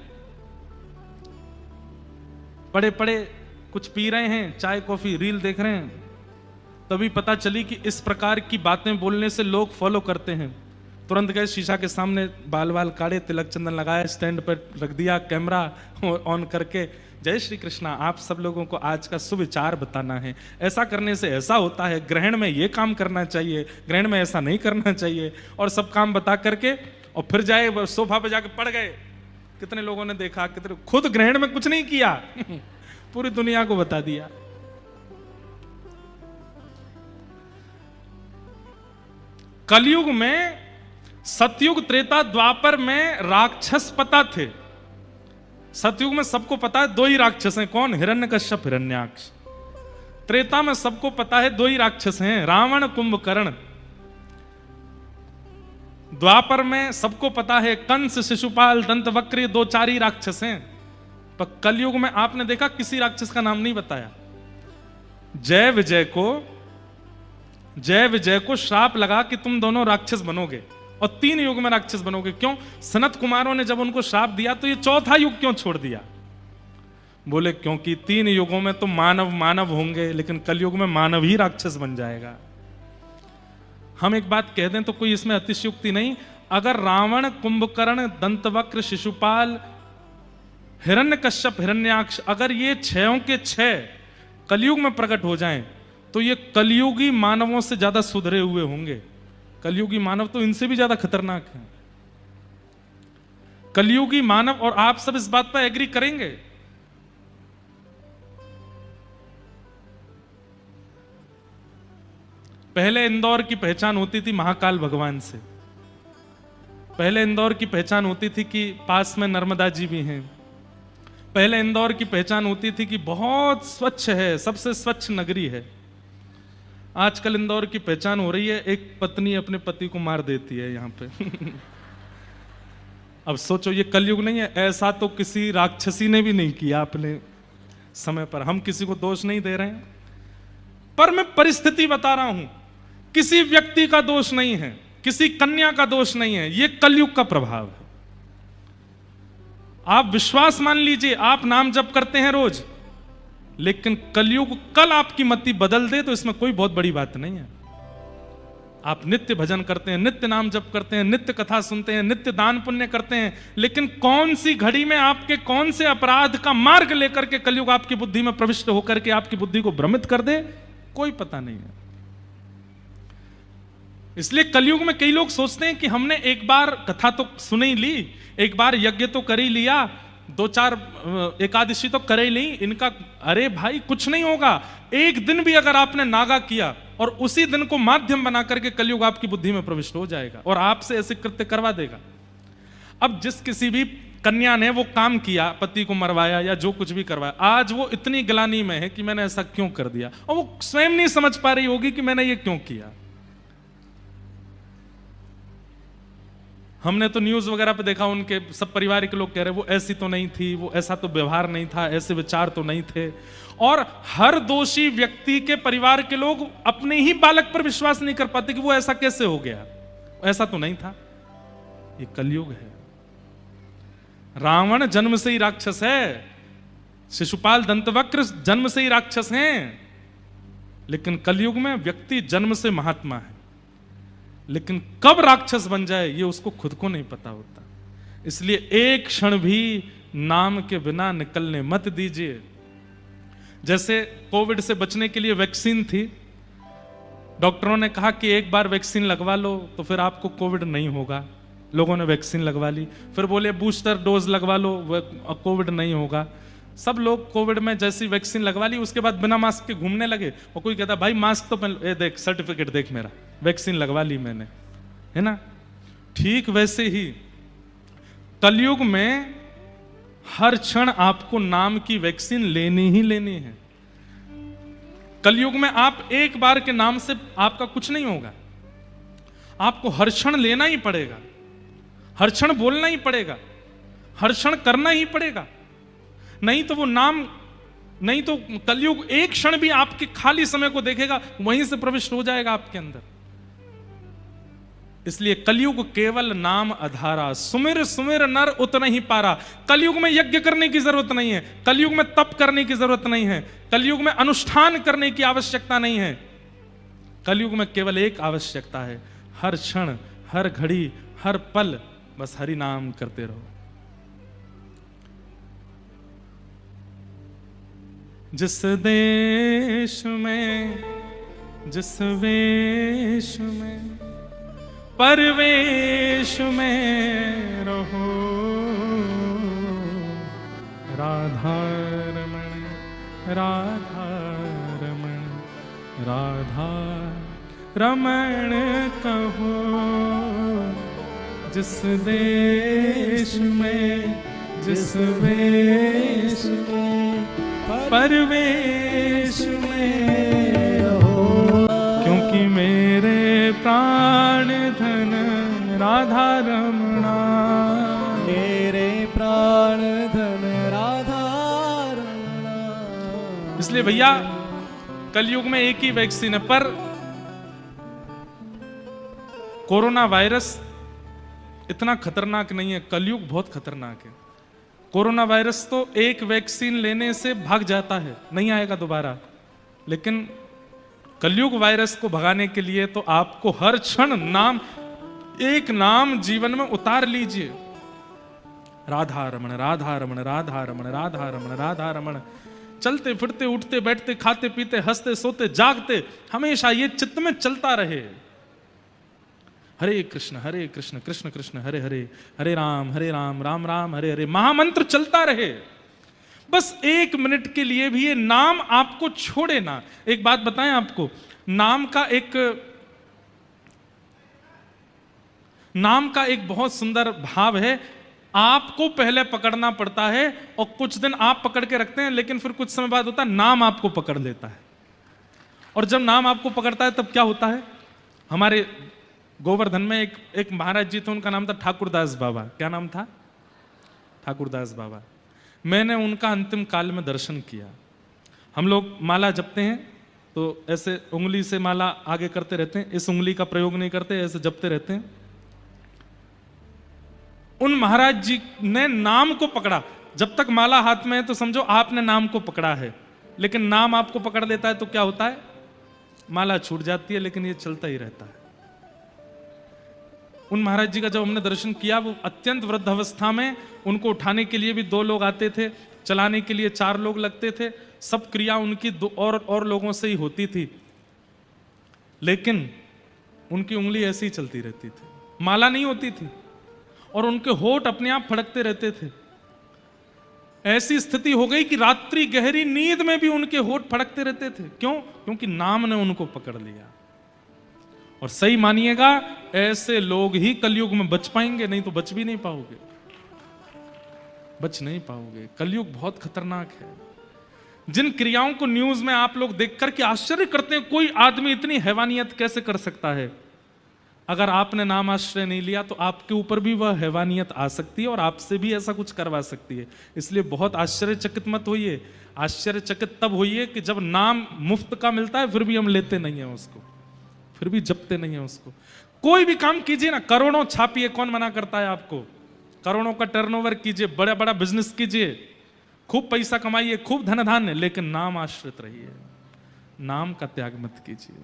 पड़े पड़े कुछ पी रहे हैं, चाय कॉफी रील देख रहे हैं, तभी पता चली कि इस प्रकार की बातें बोलने से लोग फॉलो करते हैं। तुरंत गए शीशा के सामने, बाल बाल काटे, तिलक चंदन लगाया, स्टैंड पर रख दिया, कैमरा ऑन करके, जय श्री कृष्णा, आप सब लोगों को आज का सुविचार बताना है, ऐसा करने से ऐसा होता है, ग्रहण में ये काम करना चाहिए, ग्रहण में ऐसा नहीं करना चाहिए, और सब काम बता करके और फिर जाए सोफा पे जाके पड़ गए। कितने लोगों ने देखा, कितने खुद ग्रहण में कुछ नहीं किया पूरी दुनिया को बता दिया। कलयुग में, सतयुग त्रेता द्वापर में राक्षस पता थे। सतयुग में सबको पता है 2 ही राक्षस हैं, कौन? हिरण्यकश्यप, हिरण्याक्ष। त्रेता में सबको पता है 2 ही राक्षस हैं, रावण, कुंभकर्ण। द्वापर में सबको पता है कंस, शिशुपाल, दंतवक्र, ये 2-4 ही राक्षस हैं। पर कलयुग में आपने देखा किसी राक्षस का नाम नहीं बताया। जय विजय को जय विजय को श्राप लगा कि तुम दोनों राक्षस बनोगे और 3 युग में राक्षस बनोगे। क्यों? सनत कुमारों ने जब उनको श्राप दिया तो ये चौथा युग क्यों छोड़ दिया? बोले क्योंकि 3 युगों में तो मानव मानव होंगे, लेकिन कलयुग में मानव ही राक्षस बन जाएगा। हम एक बात कह दें तो कोई इसमें अतिशयोक्ति नहीं। अगर रावण, कुंभकर्ण, दंतवक्र, शिशुपाल, हिरण्यकश्यप, हिरण्याक्ष, अगर ये 6 के 6 कलयुग में प्रकट हो जाएं तो ये कलयुगी मानवों से ज्यादा सुधरे हुए होंगे। कलयुगी मानव तो इनसे भी ज्यादा खतरनाक है। कलयुगी मानव, और आप सब इस बात पर एग्री करेंगे, पहले इंदौर की पहचान होती थी महाकाल भगवान से। पहले इंदौर की पहचान होती थी कि पास में नर्मदा जी भी हैं। पहले इंदौर की पहचान होती थी कि बहुत स्वच्छ है, सबसे स्वच्छ नगरी है। आजकल इंदौर की पहचान हो रही है एक पत्नी अपने पति को मार देती है यहां पे। अब सोचो ये कलयुग नहीं है? ऐसा तो किसी राक्षसी ने भी नहीं किया अपने समय पर। हम किसी को दोष नहीं दे रहे हैं, पर मैं परिस्थिति बता रहा हूं। किसी व्यक्ति का दोष नहीं है, किसी कन्या का दोष नहीं है, यह कलयुग का प्रभाव है। आप विश्वास मान लीजिए, आप नाम जप करते हैं रोज, लेकिन कलयुग कल आपकी मति बदल दे तो इसमें कोई बहुत बड़ी बात नहीं है। आप नित्य भजन करते हैं, नित्य नाम जप करते हैं, नित्य कथा सुनते हैं, नित्य दान पुण्य करते हैं, लेकिन कौन सी घड़ी में आपके कौन से अपराध का मार्ग लेकर के कलयुग आपकी बुद्धि में प्रविष्ट होकर के आपकी बुद्धि को भ्रमित कर दे, कोई पता नहीं है। इसलिए कलयुग में कई लोग सोचते हैं कि हमने एक बार कथा तो सुन ही ली, एक बार यज्ञ तो कर ही लिया, 2-4 एकादशी तो कर ही ली, इनका अरे भाई कुछ नहीं होगा। एक दिन भी अगर आपने नागा किया और उसी दिन को माध्यम बना करके कलयुग आपकी बुद्धि में प्रविष्ट हो जाएगा और आपसे ऐसे कृत्य करवा देगा। अब जिस किसी भी कन्या ने वो काम किया, पति को मरवाया या जो कुछ भी करवाया, आज वो इतनी ग्लानि में है कि मैंने ऐसा क्यों कर दिया, और वो स्वयं नहीं समझ पा रही होगी कि मैंने ये क्यों किया। हमने तो न्यूज वगैरह पे देखा, उनके सब परिवार के लोग कह रहे वो ऐसी तो नहीं थी, वो ऐसा तो व्यवहार नहीं था, ऐसे विचार तो नहीं थे। और हर दोषी व्यक्ति के परिवार के लोग अपने ही बालक पर विश्वास नहीं कर पाते कि वो ऐसा कैसे हो गया, ऐसा तो नहीं था। ये कलयुग है। रावण जन्म से ही राक्षस है, शिशुपाल, दंतवक्र जन्म से ही राक्षस हैं, लेकिन कलयुग में व्यक्ति जन्म से महात्मा है, लेकिन कब राक्षस बन जाए ये उसको खुद को नहीं पता होता। इसलिए एक क्षण भी नाम के बिना निकलने मत दीजिए। जैसे कोविड से बचने के लिए वैक्सीन थी, डॉक्टरों ने कहा कि एक बार वैक्सीन लगवा लो तो फिर आपको कोविड नहीं होगा। लोगों ने वैक्सीन लगवा ली, फिर बोले बूस्टर डोज लगवा लो, कोविड नहीं होगा। सब लोग कोविड में जैसी वैक्सीन लगवा ली, उसके बाद बिना मास्क के घूमने लगे। और कोई कहता भाई मास्क तो पहन, ए देख सर्टिफिकेट देख मेरा, वैक्सीन लगवा ली मैंने, है ना। ठीक वैसे ही कलयुग में हर क्षण आपको नाम की वैक्सीन लेनी ही लेनी है। कलयुग में आप एक बार के नाम से आपका कुछ नहीं होगा, आपको हर क्षण लेना ही पड़ेगा, हर क्षण बोलना ही पड़ेगा, हर क्षण करना ही पड़ेगा। नहीं तो वो नाम, नहीं तो कलयुग एक क्षण भी आपके खाली समय को देखेगा, वहीं से प्रविष्ट हो जाएगा आपके अंदर। इसलिए कलयुग केवल नाम आधारा, सुमिर सुमिर नर उतना ही पारा। कलयुग में यज्ञ करने की जरूरत नहीं है, कलयुग में तप करने की जरूरत नहीं है, कलयुग में अनुष्ठान करने की आवश्यकता नहीं है। कलयुग में केवल एक आवश्यकता है, हर क्षण, हर घड़ी, हर पल बस हरि नाम करते रहो। जिस देश में, जिस वेश में, परवेश में रहो, राधा रमण, राधा रमण, राधा रमण कहो। जिस देश में, जिस वेश में, परवेश में रहो, क्योंकि मेरे प्राण धन राधा रमणा, मेरे प्राण धन राधा रमणा। इसलिए भैया कलयुग में एक ही वैक्सीन है, पर कोरोना वायरस इतना खतरनाक नहीं है, कलयुग बहुत खतरनाक है। कोरोना वायरस तो एक वैक्सीन लेने से भाग जाता है, नहीं आएगा दोबारा, लेकिन कलयुग वायरस को भगाने के लिए तो आपको हर क्षण एक नाम जीवन में उतार लीजिए। राधा रमण, राधा रमण, राधा रमण, राधा रमण, राधा रमण। चलते फिरते, उठते बैठते, खाते पीते, हंसते सोते, जागते, हमेशा ये चित्त में चलता रहे। हरे कृष्ण कृष्ण कृष्ण हरे हरे, हरे राम राम राम हरे हरे, महामंत्र चलता रहे। बस 1 मिनट के लिए भी ये नाम आपको छोड़े ना। एक बात बताएं आपको, नाम का एक बहुत सुंदर भाव है। आपको पहले पकड़ना पड़ता है और कुछ दिन आप पकड़ के रखते हैं, लेकिन फिर कुछ समय बाद होता है नाम आपको पकड़ लेता है। और जब नाम आपको पकड़ता है तब क्या होता है? हमारे गोवर्धन में एक महाराज जी थे, उनका नाम था ठाकुरदास बाबा। क्या नाम था? ठाकुरदास बाबा। मैंने उनका अंतिम काल में दर्शन किया। हम लोग माला जपते हैं तो ऐसे उंगली से माला आगे करते रहते हैं, इस उंगली का प्रयोग नहीं करते, ऐसे जपते रहते हैं। उन महाराज जी ने नाम को पकड़ा। जब तक माला हाथ में है तो समझो आपने नाम को पकड़ा है, लेकिन नाम आपको पकड़ लेता है तो क्या होता है? माला छूट जाती है, लेकिन ये चलता ही रहता है। उन महाराज जी का जब हमने दर्शन किया, वो अत्यंत वृद्ध अवस्था में, उनको उठाने के लिए भी 2 लोग आते थे, चलाने के लिए 4 लोग लगते थे। सब क्रिया उनकी 2 और लोगों से ही होती थी, लेकिन उनकी उंगली ऐसी ही चलती रहती थी, माला नहीं होती थी, और उनके होठ अपने आप फड़कते रहते थे। ऐसी स्थिति हो गई कि रात्रि गहरी नींद में भी उनके होठ फड़कते रहते थे। क्यों? क्योंकि नाम ने उनको पकड़ लिया। और सही मानिएगा, ऐसे लोग ही कलयुग में बच पाएंगे, नहीं तो बच भी नहीं पाओगे, बच नहीं पाओगे। कलयुग बहुत खतरनाक है। जिन क्रियाओं को न्यूज में आप लोग देख करके आश्चर्य करते हैं, कोई आदमी इतनी हैवानियत कैसे कर सकता है, अगर आपने नाम आश्रय नहीं लिया तो आपके ऊपर भी वह हैवानियत आ सकती है और आपसे भी ऐसा कुछ करवा सकती है। इसलिए बहुत आश्चर्यचकित मत होइए। आश्चर्यचकित तब होइए कि जब नाम मुफ्त का मिलता है फिर भी हम लेते नहीं है उसको, फिर भी जपते नहीं है उसको। कोई भी काम कीजिए ना, करोड़ों छापिए, कौन मना करता है आपको? करोड़ों का टर्नओवर कीजिए, बड़ा बड़ा बिजनेस कीजिए, खूब पैसा कमाइए, खूब धन धान्य, लेकिन नाम आश्रित रहिए, नाम का त्याग मत कीजिए।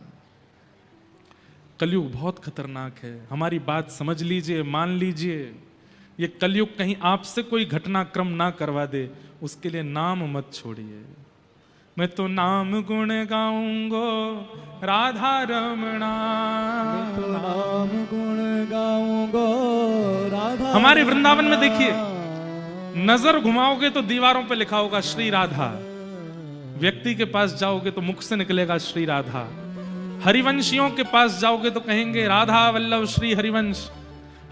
कलयुग बहुत खतरनाक है। हमारी बात समझ लीजिए, मान लीजिए। ये कलयुग कहीं आपसे कोई घटनाक्रम ना करवा दे, उसके लिए नाम मत छोड़िए। मैं तो नाम गुण गाऊंगो राधा रमणा, मैं तो नाम गुण गाऊंगो राधा। हमारे वृंदावन में देखिए, नजर घुमाओगे तो दीवारों पे लिखा होगा श्री राधा, व्यक्ति के पास जाओगे तो मुख से निकलेगा श्री राधा। हरिवंशियों के पास जाओगे तो कहेंगे राधा वल्लभ श्री हरिवंश,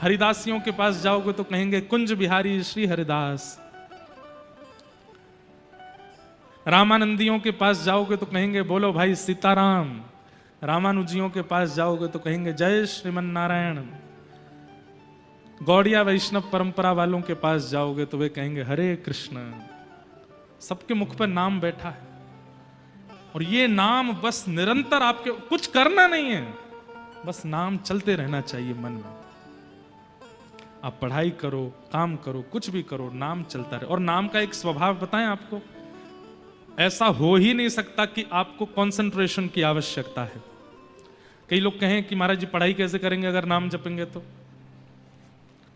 हरिदासियों के पास जाओगे तो कहेंगे कुंज बिहारी श्री हरिदास, रामानंदियों के पास जाओगे तो कहेंगे बोलो भाई सीताराम, रामानुजियों के पास जाओगे तो कहेंगे जय श्रीमन नारायण, गौड़िया वैष्णव परंपरा वालों के पास जाओगे तो वे कहेंगे हरे कृष्ण। सबके मुख पर नाम बैठा है, और ये नाम बस निरंतर आपके, कुछ करना नहीं है, बस नाम चलते रहना चाहिए मन में। आप पढ़ाई करो, काम करो, कुछ भी करो, नाम चलता रहे। और नाम का एक स्वभाव बताएं आपको, ऐसा हो ही नहीं सकता कि आपको कंसंट्रेशन की आवश्यकता है। कई लोग कहें कि महाराज जी पढ़ाई कैसे करेंगे अगर नाम जपेंगे तो?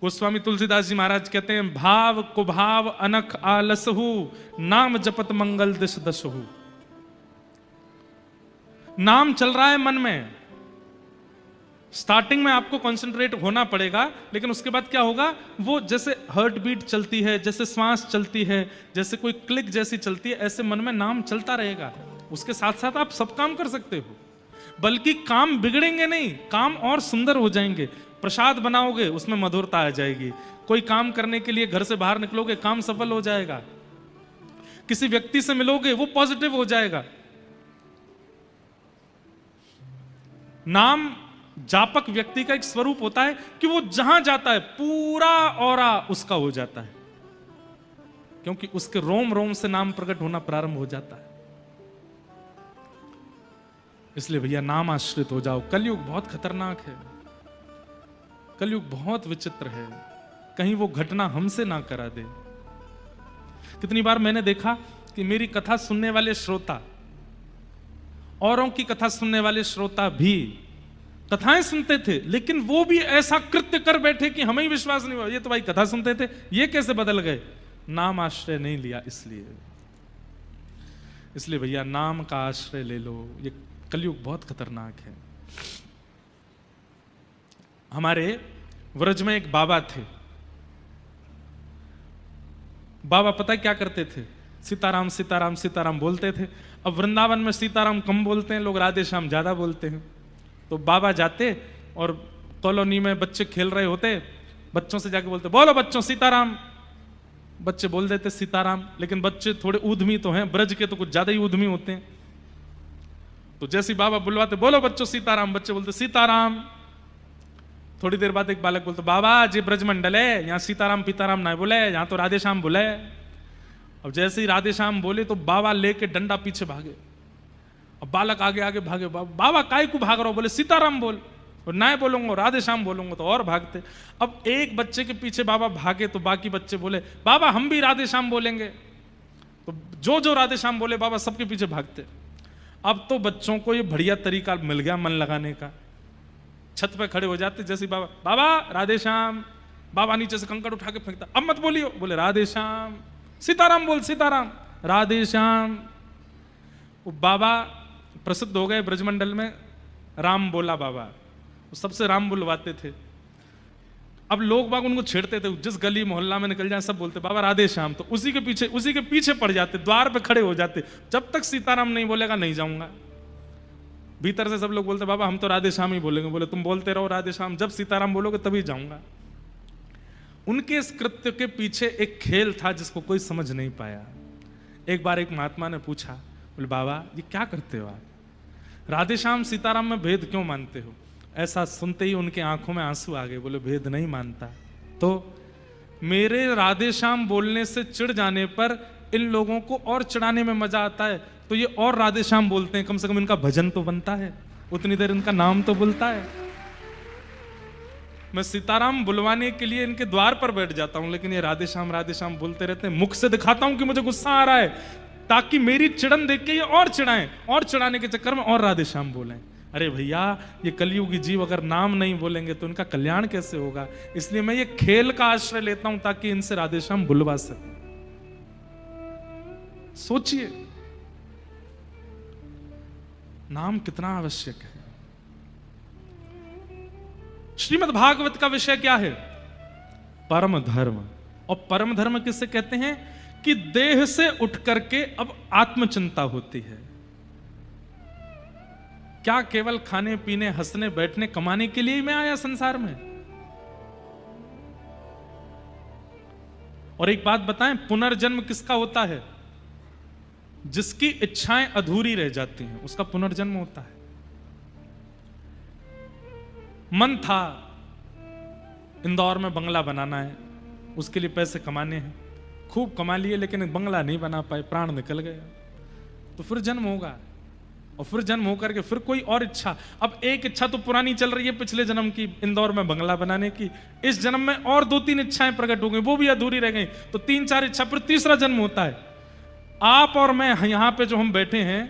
गोस्वामी तुलसीदास जी महाराज कहते हैं, भाव कुभाव अनख आलसहु, नाम जपत मंगल दिश दशहु। नाम चल रहा है मन में, स्टार्टिंग में आपको कंसंट्रेट होना पड़ेगा, लेकिन उसके बाद क्या होगा, वो जैसे हार्ट बीट चलती है, जैसे श्वास चलती है, जैसे कोई क्लिक जैसी चलती है, ऐसे मन में नाम चलता रहेगा। उसके साथ साथ आप सब काम कर सकते हो, बल्कि काम बिगड़ेंगे नहीं, काम और सुंदर हो जाएंगे। प्रसाद बनाओगे उसमें मधुरता आ जाएगी, कोई काम करने के लिए घर से बाहर निकलोगे काम सफल हो जाएगा, किसी व्यक्ति से मिलोगे वो पॉजिटिव हो जाएगा। नाम जापक व्यक्ति का एक स्वरूप होता है कि वो जहां जाता है पूरा ऑरा उसका हो जाता है, क्योंकि उसके रोम रोम से नाम प्रकट होना प्रारंभ हो जाता है। इसलिए भैया नाम आश्रित हो जाओ, कलयुग बहुत खतरनाक है। कलयुग बहुत विचित्र है, कहीं वो घटना हमसे ना करा दे। कितनी बार मैंने देखा कि मेरी कथा सुनने वाले श्रोता, औरों की कथा सुनने वाले श्रोता भी कथाएं सुनते थे, लेकिन वो भी ऐसा कृत्य कर बैठे कि हमें ही विश्वास नहीं हुआ, ये तो भाई कथा सुनते थे, ये कैसे बदल गए? नाम आश्रय नहीं लिया इसलिए भैया नाम का आश्रय ले लो। ये कलयुग बहुत खतरनाक है। हमारे व्रज में एक बाबा थे। बाबा पता है क्या करते थे? सीताराम सीताराम सीताराम बोलते थे। अब वृंदावन में सीताराम कम बोलते हैं लोग, राधे श्याम ज्यादा बोलते हैं। तो बाबा जाते और कॉलोनी में बच्चे खेल रहे होते, बच्चों से जाके बोलते, बोलो बच्चों सीताराम। बच्चे बोल देते सीताराम, लेकिन बच्चे थोड़े ऊधमी तो हैं, ब्रज के तो कुछ ज्यादा ही ऊधमी होते हैं। तो जैसे बाबा बुलवाते, बोलो बच्चों सीताराम, बच्चे बोलते सीताराम। थोड़ी देर बाद एक बालक बोलते, बाबा जी ब्रज मंडल है, यहाँ सीताराम पीताराम ना बोले, यहाँ तो राधे श्याम बोले। अब जैसे ही राधे श्याम बोले तो बाबा लेके डंडा पीछे भागे। अब बालक आगे आगे भागे, बाबा काय को भाग रहा हो? बोले सीताराम बोल, और ना बोलूंगा राधे श्याम बोलूंगा, तो और भागते। अब एक बच्चे के पीछे बाबा भागे तो बाकी बच्चे बोले, बाबा हम भी राधे श्याम बोलेंगे। तो जो जो राधे श्याम बोले बाबा सबके पीछे भागते। अब तो बच्चों को ये बढ़िया तरीका मिल गया मन लगाने का। छत पे खड़े हो जाते, जैसे बाबा, बाबा राधे श्याम। बाबा नीचे से कंकड़ उठा के फेंकता, अब मत बोलियो। बोले राधे श्याम। सीताराम बोल, सीताराम। राधे श्याम। वो बाबा प्रसिद्ध हो गए ब्रजमंडल में, राम बोला बाबा, सबसे राम बुलवाते थे। अब लोग बाग उनको छेड़ते थे, जिस गली मोहल्ला में निकल जाए सब बोलते बाबा राधे श्याम। तो उसी के पीछे पड़ जाते, द्वार पे खड़े हो जाते, जब तक सीताराम नहीं बोलेगा नहीं जाऊंगा। भीतर से सब लोग बोलते, बाबा हम तो राधे श्याम ही बोलेंगे। बोले तुम बोलते रहो राधे श्याम, जब सीताराम बोलोगे तभी जाऊंगा। उनके इस कृत्य के पीछे एक खेल था जिसको कोई समझ नहीं पाया। एक बार एक महात्मा ने पूछा, बोले बाबा ये क्या करते हो आप? राधे श्याम सीताराम में भेद क्यों मानते हो? ऐसा सुनते ही उनके आंखों में आंसू आ गए। बोले भेद नहीं मानता तो मेरे राधे श्याम बोलने से चिढ़ जाने पर इन लोगों को और चिढ़ाने में मजा आता है, तो ये और राधे श्याम बोलते हैं, कम से कम इनका भजन तो बनता है, उतनी देर इनका नाम तो बोलता है। मैं सीताराम बुलवाने के लिए इनके द्वार पर बैठ जाता हूं, लेकिन ये राधे श्याम बोलते रहते हैं। मुख से दिखाता हूं कि मुझे गुस्सा आ रहा है, ताकि मेरी चिड़न देख के ये और चिढ़ाएं, और चिढ़ाने के चक्कर में और राधे श्याम बोलें। अरे भैया ये कलयुगी जीव अगर नाम नहीं बोलेंगे तो इनका कल्याण कैसे होगा? इसलिए मैं ये खेल का आश्रय लेता हूं ताकि इनसे राधे श्याम बुलवा सके। सोचिए नाम कितना आवश्यक है। श्रीमद् भागवत का विषय क्या है? परम धर्म। और परम धर्म किससे कहते हैं? कि देह से उठ करके अब आत्मचिंता होती है। क्या केवल खाने पीने हंसने बैठने कमाने के लिए ही मैं आया संसार में? और एक बात बताएं, पुनर्जन्म किसका होता है? जिसकी इच्छाएं अधूरी रह जाती हैं उसका पुनर्जन्म होता है। मन था इंदौर में बंगला बनाना है, उसके लिए पैसे कमाने हैं, खूब कमा लिए लेकिन बंगला नहीं बना पाए, प्राण निकल गया। तो फिर जन्म होगा, और फिर जन्म होकर के फिर कोई और इच्छा। अब एक इच्छा तो पुरानी चल रही है पिछले जन्म की, इंदौर में बंगला बनाने की। इस जन्म में और 2-3 इच्छाएं प्रकट हो गई, वो भी अधूरी रह गई, तो 3-4 इच्छा, फिर तीसरा जन्म होता है। आप और मैं यहां पे जो हम बैठे हैं,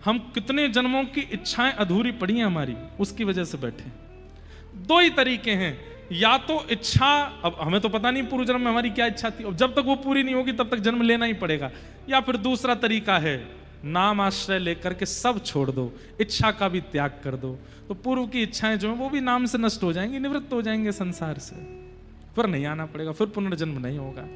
हम कितने जन्मों की इच्छाएं अधूरी पड़ी हैं हमारी, उसकी वजह से बैठे। 2 ही तरीके हैं, या तो इच्छा, अब हमें तो पता नहीं पूर्व जन्म में हमारी क्या इच्छा थी, और जब तक वो पूरी नहीं होगी तब तक जन्म लेना ही पड़ेगा। या फिर दूसरा तरीका है, नाम आश्रय लेकर के सब छोड़ दो, इच्छा का भी त्याग कर दो, तो पूर्व की इच्छाएं जो हैं वो भी नाम से नष्ट हो जाएंगी, निवृत्त हो जाएंगे संसार से, फिर नहीं आना पड़ेगा, फिर पुनर्जन्म नहीं होगा।